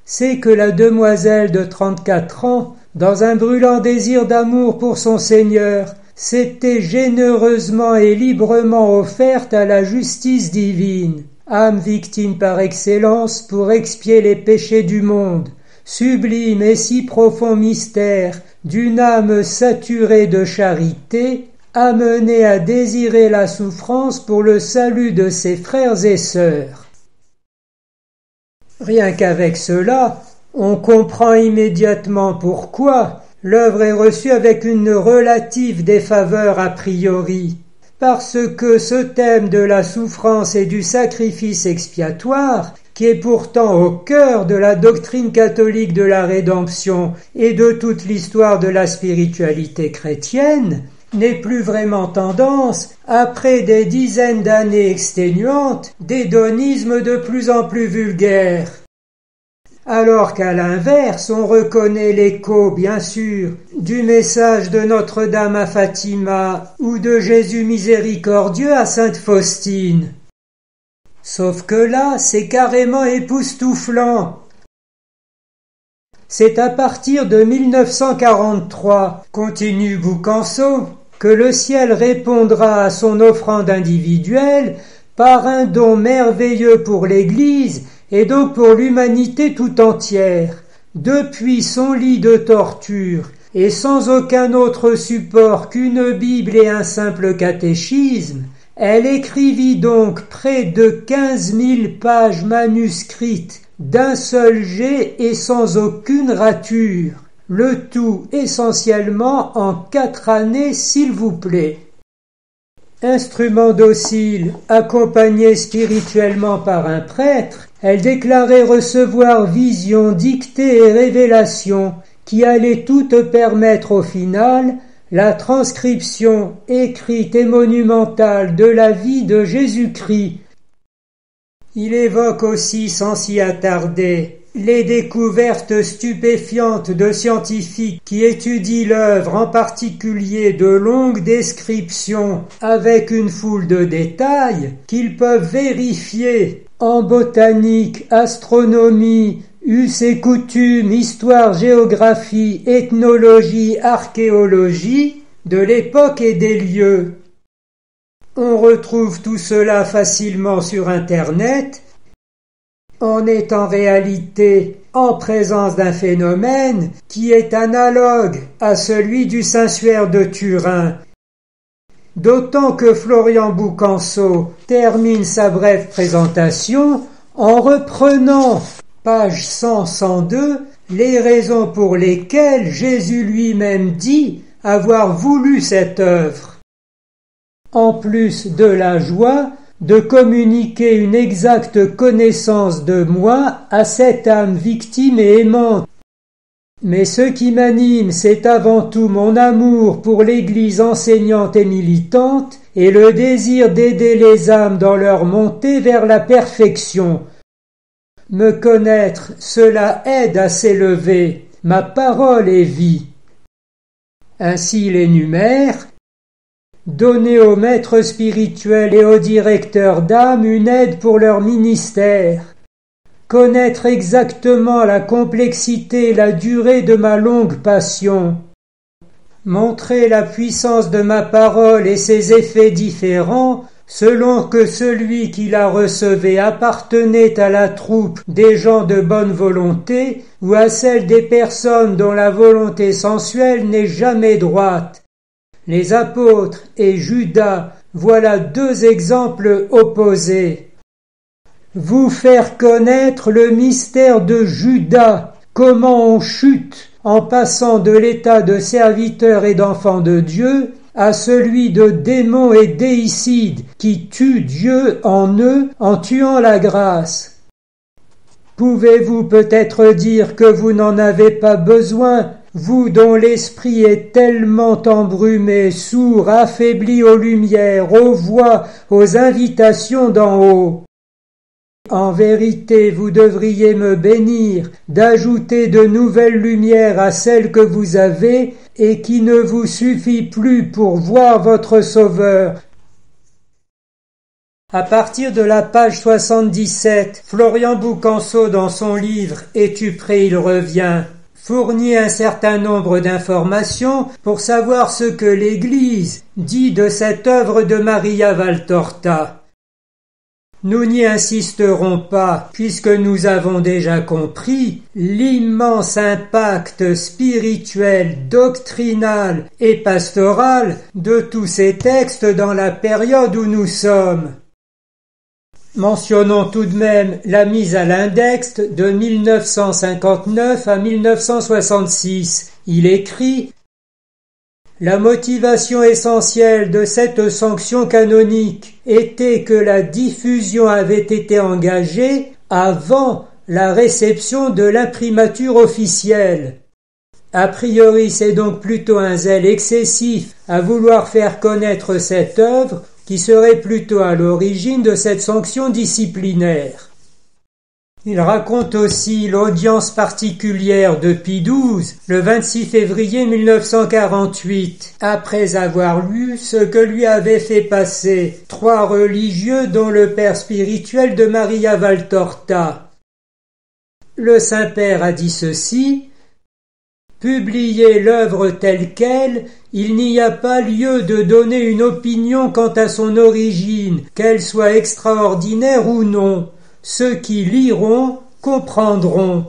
C'est que la demoiselle de 34 ans, dans un brûlant désir d'amour pour son Seigneur, s'était généreusement et librement offerte à la justice divine, âme victime par excellence pour expier les péchés du monde, sublime et si profond mystère d'une âme saturée de charité, amenée à désirer la souffrance pour le salut de ses frères et sœurs. Rien qu'avec cela, on comprend immédiatement pourquoi l'œuvre est reçue avec une relative défaveur a priori, parce que ce thème de la souffrance et du sacrifice expiatoire, qui est pourtant au cœur de la doctrine catholique de la rédemption et de toute l'histoire de la spiritualité chrétienne, n'est plus vraiment tendance, après des dizaines d'années exténuantes, d'hédonisme de plus en plus vulgaire. Alors qu'à l'inverse, on reconnaît l'écho, bien sûr, du message de Notre-Dame à Fatima ou de Jésus miséricordieux à Sainte Faustine. Sauf que là, c'est carrément époustouflant. C'est à partir de 1943, continue Boucanso, que le ciel répondra à son offrande individuelle par un don merveilleux pour l'Église et donc pour l'humanité tout entière. Depuis son lit de torture et sans aucun autre support qu'une Bible et un simple catéchisme, elle écrivit donc près de 15 000 pages manuscrites d'un seul jet et sans aucune rature, le tout essentiellement en 4 années, s'il vous plaît. Instrument docile, accompagnée spirituellement par un prêtre, elle déclarait recevoir visions, dictées et révélations qui allaient toutes permettre au final la transcription écrite et monumentale de la vie de Jésus-Christ. Il évoque aussi, sans s'y attarder, les découvertes stupéfiantes de scientifiques qui étudient l'œuvre, en particulier de longues descriptions avec une foule de détails qu'ils peuvent vérifier en botanique, astronomie, us et coutumes, histoire, géographie, ethnologie, archéologie, de l'époque et des lieux. On retrouve tout cela facilement sur Internet. On est en réalité en présence d'un phénomène qui est analogue à celui du Saint-Suaire de Turin. D'autant que Florian Boucanso termine sa brève présentation en reprenant, page 100-102, les raisons pour lesquelles Jésus lui-même dit avoir voulu cette œuvre. En plus de la joie de communiquer une exacte connaissance de moi à cette âme victime et aimante. Mais ce qui m'anime, c'est avant tout mon amour pour l'Église enseignante et militante et le désir d'aider les âmes dans leur montée vers la perfection. Me connaître, cela aide à s'élever. Ma parole est vie. Ainsi il énumère: donner aux maîtres spirituels et aux directeurs d'âme une aide pour leur ministère. Connaître exactement la complexité et la durée de ma longue passion. Montrer la puissance de ma parole et ses effets différents, selon que celui qui la recevait appartenait à la troupe des gens de bonne volonté ou à celle des personnes dont la volonté sensuelle n'est jamais droite. Les apôtres et Judas, voilà deux exemples opposés. Vous faire connaître le mystère de Judas, comment on chute en passant de l'état de serviteur et d'enfant de Dieu à celui de démon et déicide qui tue Dieu en eux en tuant la grâce. Pouvez-vous peut-être dire que vous n'en avez pas besoin, vous dont l'esprit est tellement embrumé, sourd, affaibli aux lumières, aux voix, aux invitations d'en haut? En vérité, vous devriez me bénir d'ajouter de nouvelles lumières à celles que vous avez et qui ne vous suffit plus pour voir votre Sauveur. À partir de la page 77, Florian Boucanceau, dans son livre « Es-tu prêt, il revient ?», fournit un certain nombre d'informations pour savoir ce que l'Église dit de cette œuvre de Maria Valtorta. Nous n'y insisterons pas, puisque nous avons déjà compris l'immense impact spirituel, doctrinal et pastoral de tous ces textes dans la période où nous sommes. Mentionnons tout de même la mise à l'index de 1959 à 1966. Il écrit: la motivation essentielle de cette sanction canonique était que la diffusion avait été engagée avant la réception de l'imprimature officielle. A priori, c'est donc plutôt un zèle excessif à vouloir faire connaître cette œuvre qui serait plutôt à l'origine de cette sanction disciplinaire. Il raconte aussi l'audience particulière de Pie XII, le 26 février 1948, après avoir lu ce que lui avaient fait passer 3 religieux dont le père spirituel de Maria Valtorta. Le Saint-Père a dit ceci: « Publier l'œuvre telle qu'elle, il n'y a pas lieu de donner une opinion quant à son origine, qu'elle soit extraordinaire ou non. Ceux qui liront comprendront. »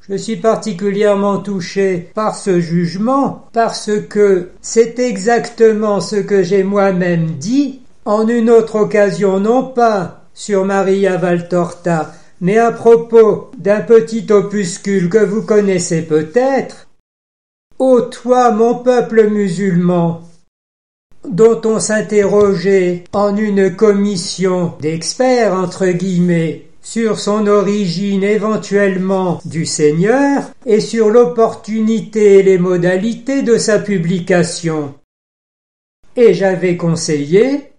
Je suis particulièrement touché par ce jugement parce que c'est exactement ce que j'ai moi-même dit en une autre occasion, non pas sur Maria Valtorta, mais à propos d'un petit opuscule que vous connaissez peut-être, « Ô toi, mon peuple musulman », dont on s'interrogeait en une commission d'experts, entre guillemets, sur son origine éventuellement du Seigneur et sur l'opportunité et les modalités de sa publication. Et j'avais conseillé: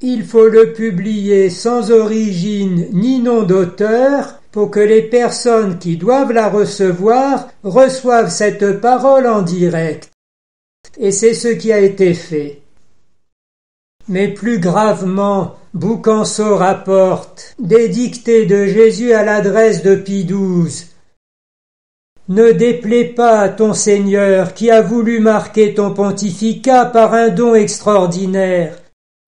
il faut le publier sans origine ni nom d'auteur pour que les personnes qui doivent la recevoir reçoivent cette parole en direct. Et c'est ce qui a été fait. Mais plus gravement, Boucanceau rapporte des dictées de Jésus à l'adresse de Pie XII. « Ne déplaie pas à ton Seigneur qui a voulu marquer ton pontificat par un don extraordinaire,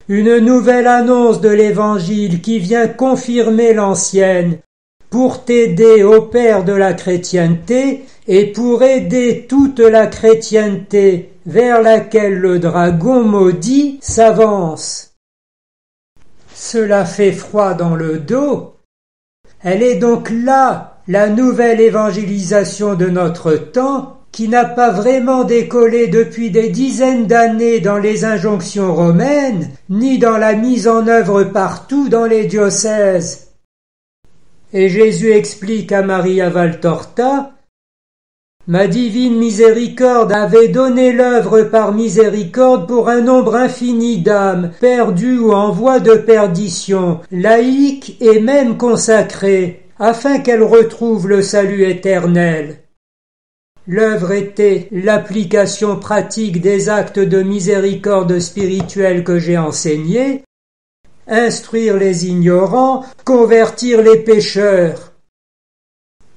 une nouvelle annonce de l'Évangile qui vient confirmer l'ancienne, pour t'aider au Père de la chrétienté et pour aider toute la chrétienté vers laquelle le dragon maudit s'avance. » Cela fait froid dans le dos. Elle est donc là, la nouvelle évangélisation de notre temps, qui n'a pas vraiment décollé depuis des dizaines d'années dans les injonctions romaines, ni dans la mise en œuvre partout dans les diocèses. Et Jésus explique à Maria Valtorta: Ma divine miséricorde avait donné l'œuvre par miséricorde pour un nombre infini d'âmes, perdues ou en voie de perdition, laïques et même consacrées, afin qu'elles retrouvent le salut éternel. L'œuvre était l'application pratique des actes de miséricorde spirituelle que j'ai enseignés, instruire les ignorants, convertir les pécheurs.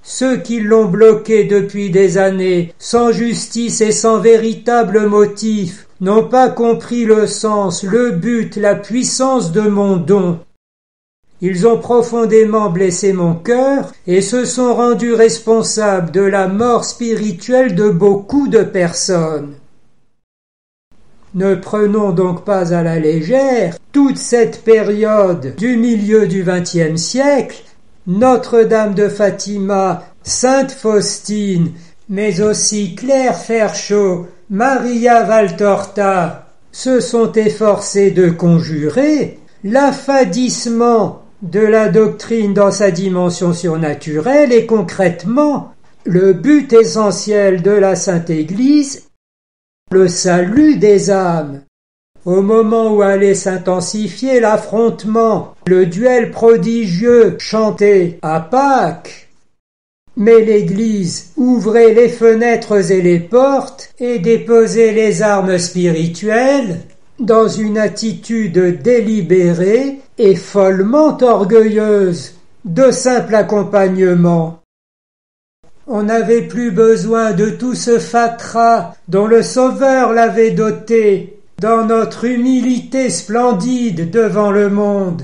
Ceux qui l'ont bloqué depuis des années, sans justice et sans véritable motif, n'ont pas compris le sens, le but, la puissance de mon don. Ils ont profondément blessé mon cœur et se sont rendus responsables de la mort spirituelle de beaucoup de personnes. Ne prenons donc pas à la légère toute cette période du milieu du XXe siècle. Notre-Dame de Fatima, Sainte Faustine, mais aussi Claire Ferchaud, Maria Valtorta se sont efforcés de conjurer l'affadissement de la doctrine dans sa dimension surnaturelle et concrètement le but essentiel de la Sainte Église, le salut des âmes. Au moment où allait s'intensifier l'affrontement, le duel prodigieux chanté à Pâques, mais l'Église ouvrait les fenêtres et les portes et déposait les armes spirituelles dans une attitude délibérée et follement orgueilleuse, de simple accompagnement. On n'avait plus besoin de tout ce fatras dont le Sauveur l'avait doté, dans notre humilité splendide devant le monde.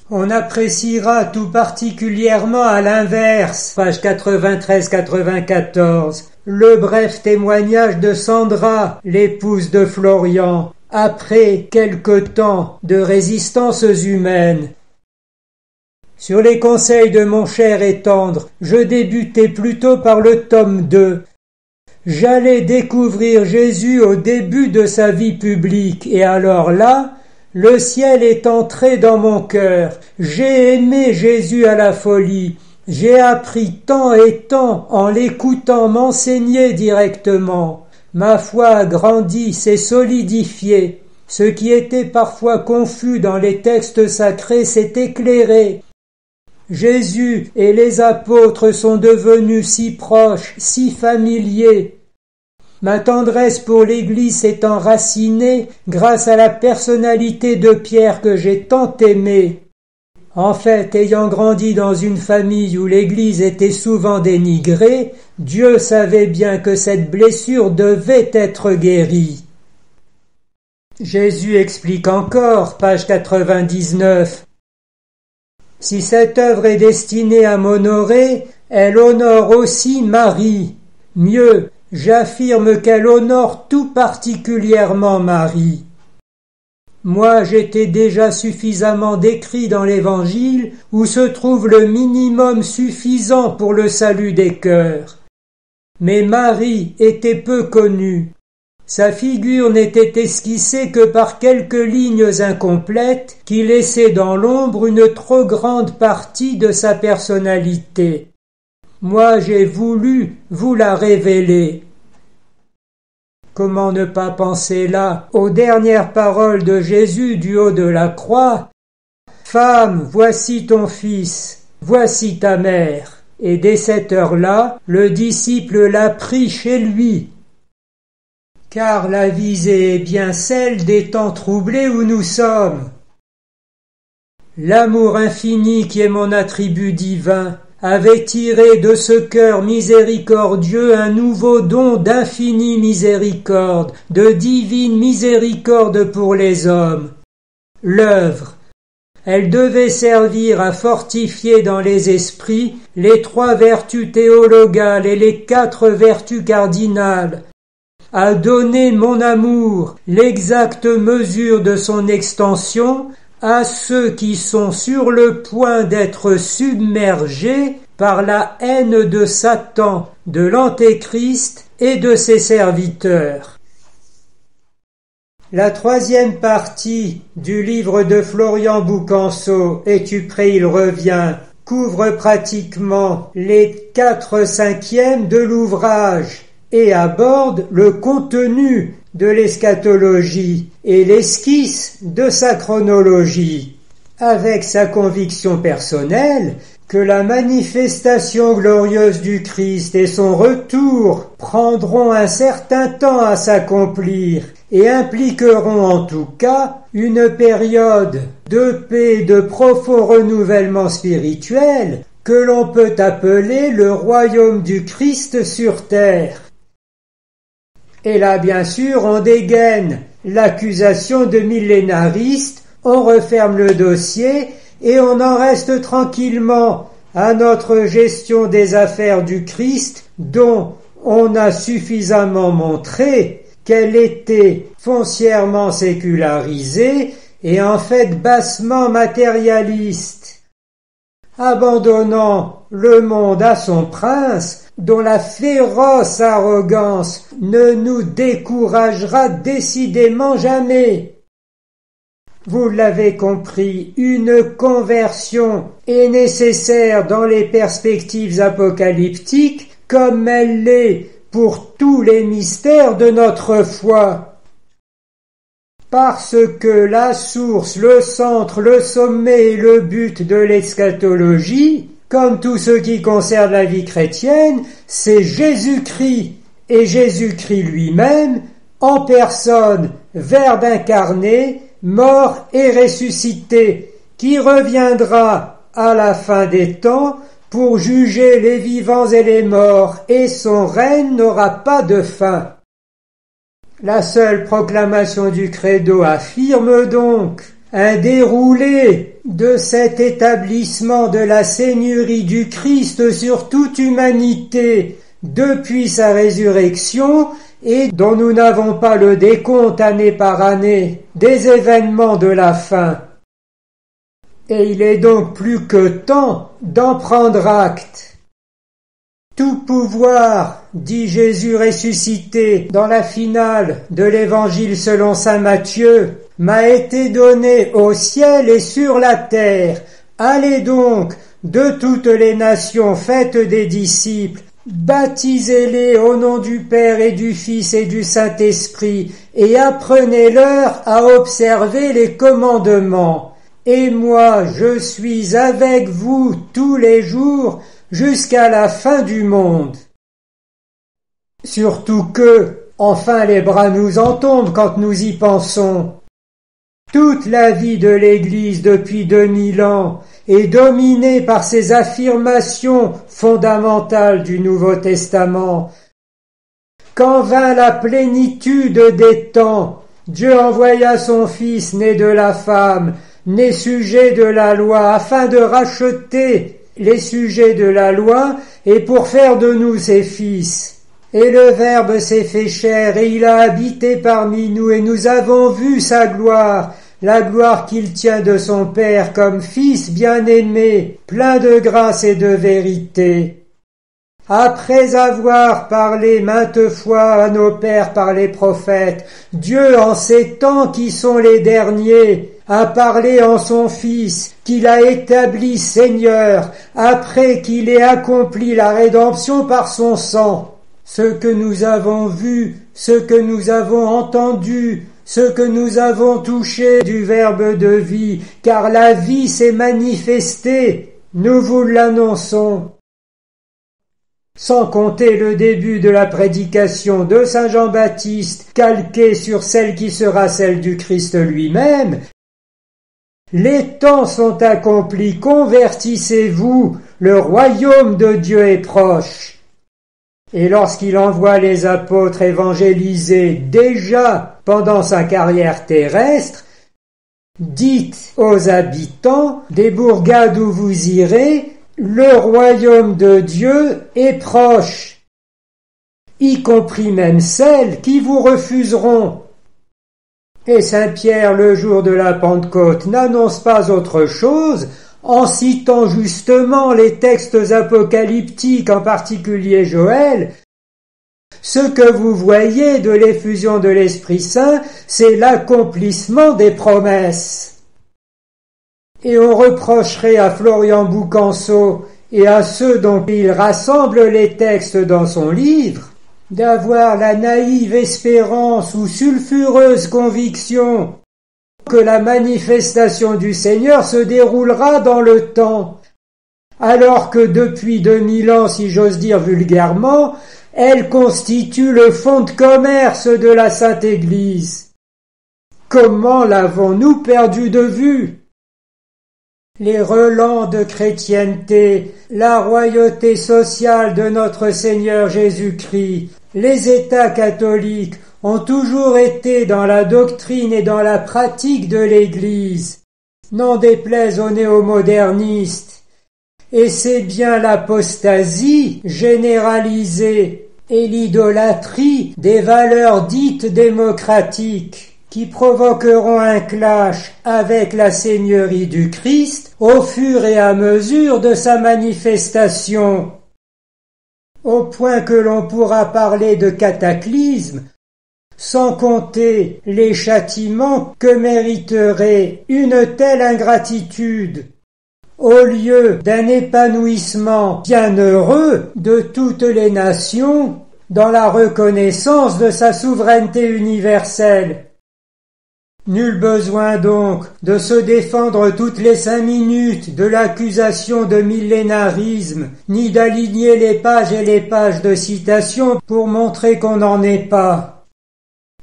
On appréciera tout particulièrement à l'inverse, page 93-94, le bref témoignage de Sandra, l'épouse de Florian, après quelque temps de résistances humaines. Sur les conseils de mon cher et tendre, je débutai plutôt par le tome 2. J'allais découvrir Jésus au début de sa vie publique, et alors là, le ciel est entré dans mon cœur. J'ai aimé Jésus à la folie. J'ai appris tant et tant en l'écoutant m'enseigner directement. Ma foi a grandi, s'est solidifiée. Ce qui était parfois confus dans les textes sacrés s'est éclairé. Jésus et les apôtres sont devenus si proches, si familiers. Ma tendresse pour l'Église s'est enracinée grâce à la personnalité de Pierre que j'ai tant aimé. En fait, ayant grandi dans une famille où l'Église était souvent dénigrée, Dieu savait bien que cette blessure devait être guérie. Jésus explique encore, page 99. Si cette œuvre est destinée à m'honorer, elle honore aussi Marie. Mieux, j'affirme qu'elle honore tout particulièrement Marie. Moi, j'étais déjà suffisamment décrit dans l'Évangile où se trouve le minimum suffisant pour le salut des cœurs. Mais Marie était peu connue. Sa figure n'était esquissée que par quelques lignes incomplètes qui laissaient dans l'ombre une trop grande partie de sa personnalité. Moi, j'ai voulu vous la révéler. Comment ne pas penser là aux dernières paroles de Jésus du haut de la croix? Femme, voici ton fils, voici ta mère. Et dès cette heure-là, le disciple l'a pris chez lui. Car la visée est bien celle des temps troublés où nous sommes. L'amour infini qui est mon attribut divin avait tiré de ce cœur miséricordieux un nouveau don d'infinie miséricorde, de divine miséricorde pour les hommes. L'œuvre, elle devait servir à fortifier dans les esprits les 3 vertus théologales et les 4 vertus cardinales, à donner mon amour, l'exacte mesure de son extension, à ceux qui sont sur le point d'être submergés par la haine de Satan, de l'Antéchrist et de ses serviteurs. La troisième partie du livre de Florian Boucanceau, Es-tu prêt, il revient, couvre pratiquement les 4/5 de l'ouvrage et aborde le contenu de l'eschatologie et l'esquisse de sa chronologie, avec sa conviction personnelle que la manifestation glorieuse du Christ et son retour prendront un certain temps à s'accomplir et impliqueront en tout cas une période de paix et de profond renouvellement spirituel que l'on peut appeler le royaume du Christ sur terre. Et là, bien sûr, on dégaine l'accusation de millénariste, on referme le dossier et on en reste tranquillement à notre gestion des affaires du Christ, dont on a suffisamment montré qu'elle était foncièrement sécularisée et en fait bassement matérialiste. Abandonnant le monde à son prince, dont la féroce arrogance ne nous découragera décidément jamais. Vous l'avez compris, une conversion est nécessaire dans les perspectives apocalyptiques comme elle l'est pour tous les mystères de notre foi. Parce que la source, le centre, le sommet et le but de l'eschatologie, comme tout ce qui concerne la vie chrétienne, c'est Jésus-Christ et Jésus-Christ lui-même, en personne, Verbe incarné, mort et ressuscité, qui reviendra à la fin des temps pour juger les vivants et les morts, et son règne n'aura pas de fin. La seule proclamation du credo affirme donc un déroulé de cet établissement de la seigneurie du Christ sur toute humanité depuis sa résurrection et dont nous n'avons pas le décompte année par année des événements de la fin. Et il est donc plus que temps d'en prendre acte. Tout pouvoir, dit Jésus ressuscité dans la finale de l'Évangile selon saint Matthieu, m'a été donné au ciel et sur la terre. Allez donc de toutes les nations, faites des disciples, baptisez-les au nom du Père et du Fils et du Saint-Esprit, et apprenez-leur à observer les commandements. Et moi, je suis avec vous tous les jours jusqu'à la fin du monde. Surtout que, enfin, les bras nous en tombent quand nous y pensons. Toute la vie de l'Église depuis 2000 ans est dominée par ces affirmations fondamentales du Nouveau Testament. Quand vint la plénitude des temps, Dieu envoya son Fils né de la femme, né sujet de la loi, afin de racheter les sujets de la loi et pour faire de nous ses fils. Et le Verbe s'est fait chair et il a habité parmi nous et nous avons vu sa gloire, la gloire qu'il tient de son Père comme Fils bien-aimé, plein de grâce et de vérité. Après avoir parlé maintes fois à nos pères par les prophètes, Dieu en ces temps qui sont les derniers, a parlé en son Fils, qu'il a établi Seigneur, après qu'il ait accompli la rédemption par son sang. Ce que nous avons vu, ce que nous avons entendu, ce que nous avons touché du Verbe de vie, car la vie s'est manifestée, nous vous l'annonçons. Sans compter le début de la prédication de saint Jean-Baptiste, calquée sur celle qui sera celle du Christ lui-même, les temps sont accomplis, convertissez-vous, le royaume de Dieu est proche. Et lorsqu'il envoie les apôtres évangéliser déjà pendant sa carrière terrestre, dites aux habitants des bourgades où vous irez, le royaume de Dieu est proche, y compris même celles qui vous refuseront. Et saint Pierre, le jour de la Pentecôte, n'annonce pas autre chose en citant justement les textes apocalyptiques, en particulier Joël, ce que vous voyez de l'effusion de l'Esprit Saint, c'est l'accomplissement des promesses. Et on reprocherait à Florian Boucanceau et à ceux dont il rassemble les textes dans son livre d'avoir la naïve espérance ou sulfureuse conviction que la manifestation du Seigneur se déroulera dans le temps, alors que depuis 2000 ans, si j'ose dire vulgairement, elle constitue le fonds de commerce de la Sainte Église. Comment l'avons-nous perdu de vue? Les relents de chrétienté, la royauté sociale de notre Seigneur Jésus-Christ, les États catholiques ont toujours été dans la doctrine et dans la pratique de l'Église, n'en déplaise aux néo-modernistes, et c'est bien l'apostasie généralisée et l'idolâtrie des valeurs dites démocratiques qui provoqueront un clash avec la Seigneurie du Christ au fur et à mesure de sa manifestation, au point que l'on pourra parler de cataclysme, sans compter les châtiments que mériterait une telle ingratitude, au lieu d'un épanouissement bienheureux de toutes les nations dans la reconnaissance de sa souveraineté universelle. Nul besoin donc de se défendre toutes les 5 minutes de l'accusation de millénarisme, ni d'aligner les pages et les pages de citations pour montrer qu'on n'en est pas.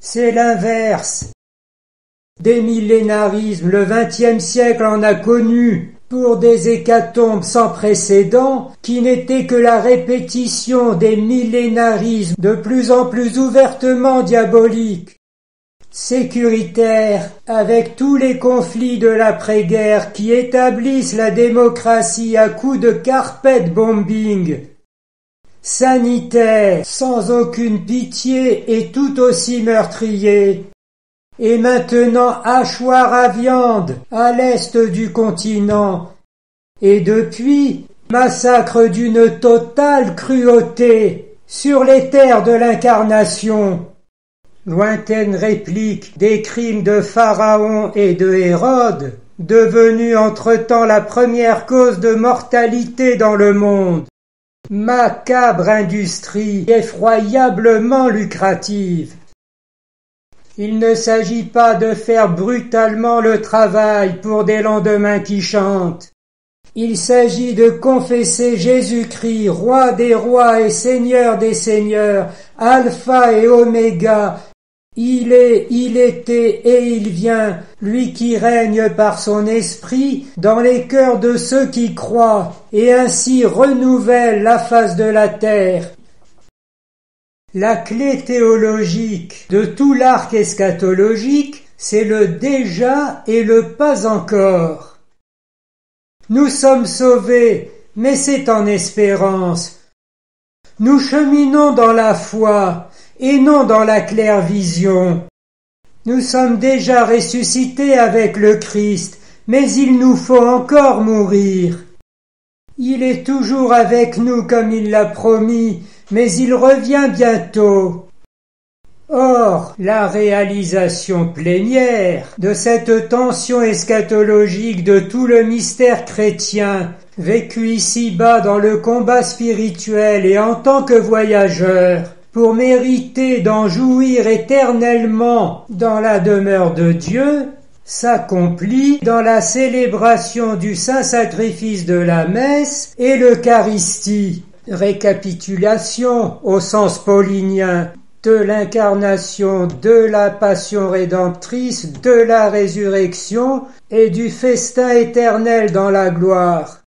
C'est l'inverse. Des millénarismes, le XXe siècle en a connu, pour des hécatombes sans précédent, qui n'étaient que la répétition des millénarismes de plus en plus ouvertement diaboliques, sécuritaires, avec tous les conflits de l'après-guerre qui établissent la démocratie à coups de carpet bombing, sanitaires, sans aucune pitié et tout aussi meurtriers, et maintenant hachoirs à viande à l'est du continent, et depuis massacre d'une totale cruauté sur les terres de l'incarnation. Lointaine réplique des crimes de Pharaon et de Hérode, devenus entre-temps la première cause de mortalité dans le monde. Macabre industrie, effroyablement lucrative. Il ne s'agit pas de faire brutalement le travail pour des lendemains qui chantent. Il s'agit de confesser Jésus-Christ, roi des rois et seigneur des seigneurs, alpha et oméga. Il est, il était et il vient, lui qui règne par son esprit dans les cœurs de ceux qui croient, et ainsi renouvelle la face de la terre. La clé théologique de tout l'arc eschatologique, c'est le déjà et le pas encore. Nous sommes sauvés, mais c'est en espérance. Nous cheminons dans la foi, et non dans la claire vision. Nous sommes déjà ressuscités avec le Christ, mais il nous faut encore mourir. Il est toujours avec nous comme il l'a promis, mais il revient bientôt. Or, la réalisation plénière de cette tension eschatologique de tout le mystère chrétien, vécu ici-bas dans le combat spirituel et en tant que voyageur, pour mériter d'en jouir éternellement dans la demeure de Dieu, s'accomplit dans la célébration du saint sacrifice de la messe et l'Eucharistie. Récapitulation au sens paulinien de l'incarnation, de la passion rédemptrice, de la résurrection et du festin éternel dans la gloire.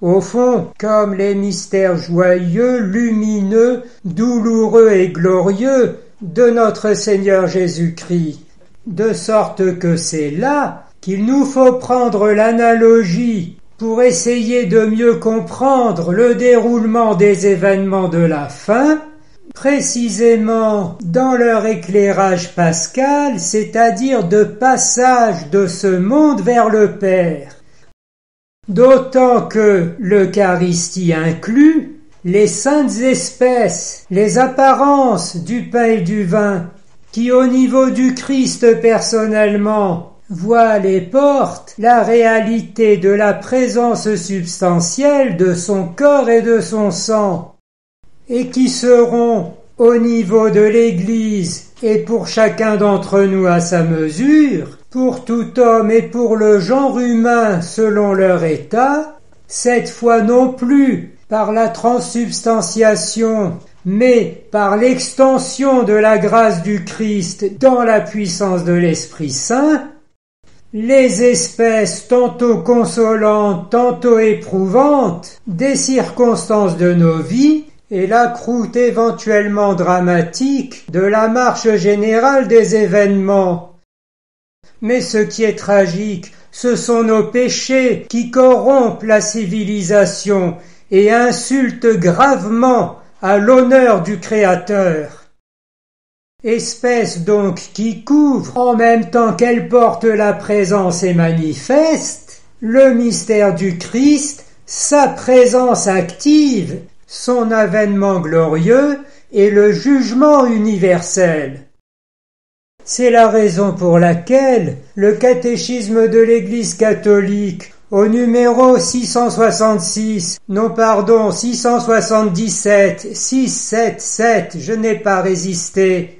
Au fond, comme les mystères joyeux, lumineux, douloureux et glorieux de notre Seigneur Jésus-Christ, de sorte que c'est là qu'il nous faut prendre l'analogie pour essayer de mieux comprendre le déroulement des événements de la fin, précisément dans leur éclairage pascal, c'est-à-dire de passage de ce monde vers le Père. d'autant que l'Eucharistie inclut les saintes espèces, les apparences du pain et du vin, qui au niveau du Christ personnellement voile et porte la réalité de la présence substantielle de son corps et de son sang, et qui seront au niveau de l'Église et pour chacun d'entre nous à sa mesure, pour tout homme et pour le genre humain selon leur état, cette fois non plus par la transsubstantiation, mais par l'extension de la grâce du Christ dans la puissance de l'Esprit Saint, les espèces tantôt consolantes, tantôt éprouvantes des circonstances de nos vies et la croûte éventuellement dramatique de la marche générale des événements. Mais ce qui est tragique, ce sont nos péchés qui corrompent la civilisation et insultent gravement à l'honneur du Créateur. Espèce donc qui couvre, en même temps qu'elle porte la présence et manifeste, le mystère du Christ, sa présence active, son avènement glorieux et le jugement universel. C'est la raison pour laquelle le catéchisme de l'Église catholique, au numéro 677, 677, je n'ai pas résisté,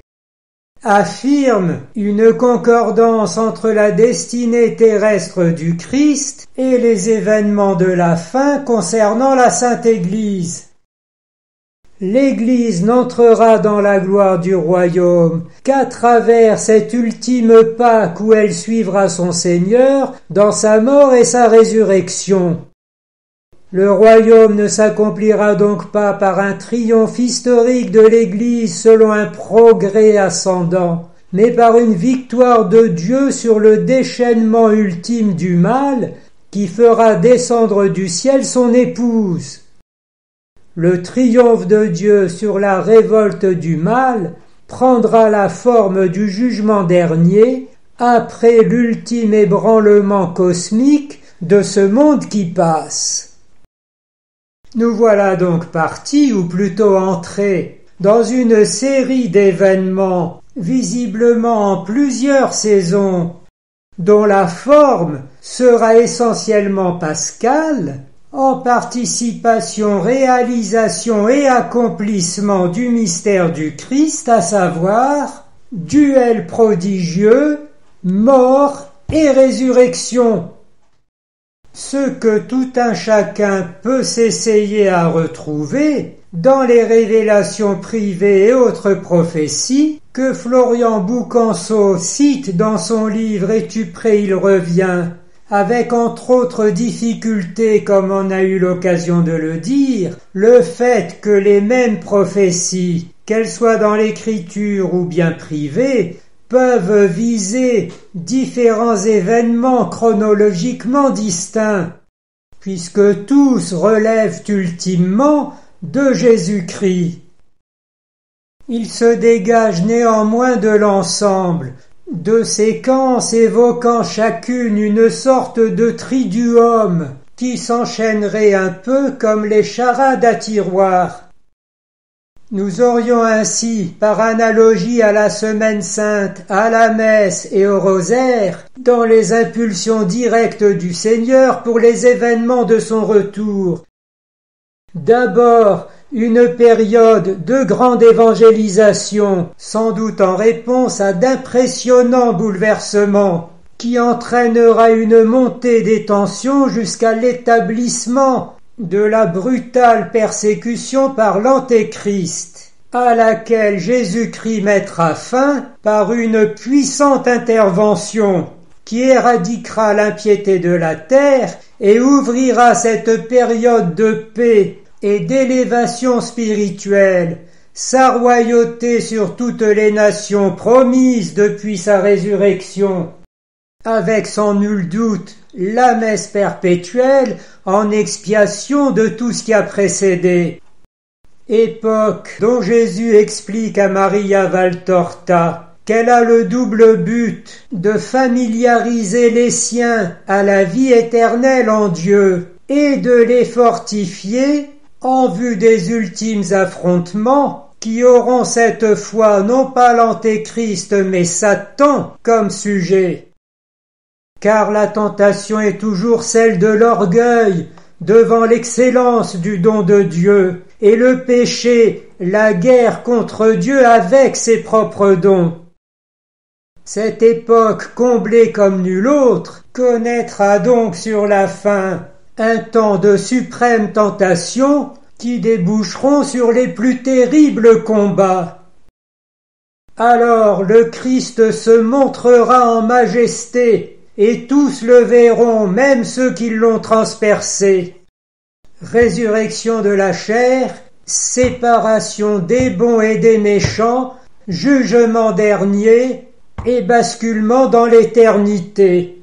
affirme une concordance entre la destinée terrestre du Christ et les événements de la fin concernant la Sainte Église. L'Église n'entrera dans la gloire du royaume qu'à travers cette ultime Pâque où elle suivra son Seigneur dans sa mort et sa résurrection. Le royaume ne s'accomplira donc pas par un triomphe historique de l'Église selon un progrès ascendant, mais par une victoire de Dieu sur le déchaînement ultime du mal qui fera descendre du ciel son épouse. Le triomphe de Dieu sur la révolte du mal prendra la forme du jugement dernier après l'ultime ébranlement cosmique de ce monde qui passe. Nous voilà donc partis, ou plutôt entrés, dans une série d'événements visiblement en plusieurs saisons, dont la forme sera essentiellement pascale, en participation, réalisation et accomplissement du mystère du Christ, à savoir duel prodigieux, mort et résurrection. Ce que tout un chacun peut s'essayer à retrouver dans les révélations privées et autres prophéties que Florian Boucanceau cite dans son livre « Es-tu prêt, il revient ?» avec entre autres difficultés, comme on a eu l'occasion de le dire, le fait que les mêmes prophéties, qu'elles soient dans l'écriture ou bien privées, peuvent viser différents événements chronologiquement distincts, puisque tous relèvent ultimement de Jésus-Christ. Il se dégage néanmoins de l'ensemble, deux séquences évoquant chacune une sorte de triduum qui s'enchaînerait un peu comme les charades à tiroir. Nous aurions ainsi, par analogie à la Semaine Sainte, à la messe et au rosaire, dans les impulsions directes du Seigneur pour les événements de son retour, d'abord une période de grande évangélisation, sans doute en réponse à d'impressionnants bouleversements, qui entraînera une montée des tensions jusqu'à l'établissement de la brutale persécution par l'Antéchrist, à laquelle Jésus-Christ mettra fin par une puissante intervention qui éradiquera l'impiété de la terre et ouvrira cette période de paix et d'élévation spirituelle, sa royauté sur toutes les nations promises depuis sa résurrection, avec sans nul doute la messe perpétuelle en expiation de tout ce qui a précédé. Époque dont Jésus explique à Maria Valtorta qu'elle a le double but de familiariser les siens à la vie éternelle en Dieu et de les fortifier en vue des ultimes affrontements qui auront cette fois non pas l'Antéchrist mais Satan comme sujet. Car la tentation est toujours celle de l'orgueil devant l'excellence du don de Dieu, et le péché, la guerre contre Dieu avec ses propres dons. Cette époque comblée comme nulle autre connaîtra donc sur la fin un temps de suprême tentation qui déboucheront sur les plus terribles combats. Alors le Christ se montrera en majesté, et tous le verront, même ceux qui l'ont transpercé. Résurrection de la chair, séparation des bons et des méchants, jugement dernier et basculement dans l'éternité.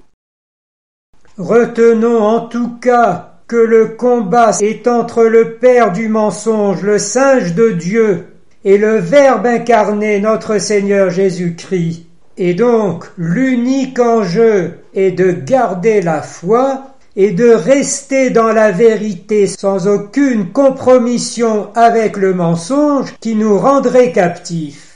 Retenons en tout cas que le combat est entre le père du mensonge, le singe de Dieu, et le Verbe incarné, notre Seigneur Jésus-Christ. Et donc, l'unique enjeu est de garder la foi et de rester dans la vérité sans aucune compromission avec le mensonge qui nous rendrait captifs.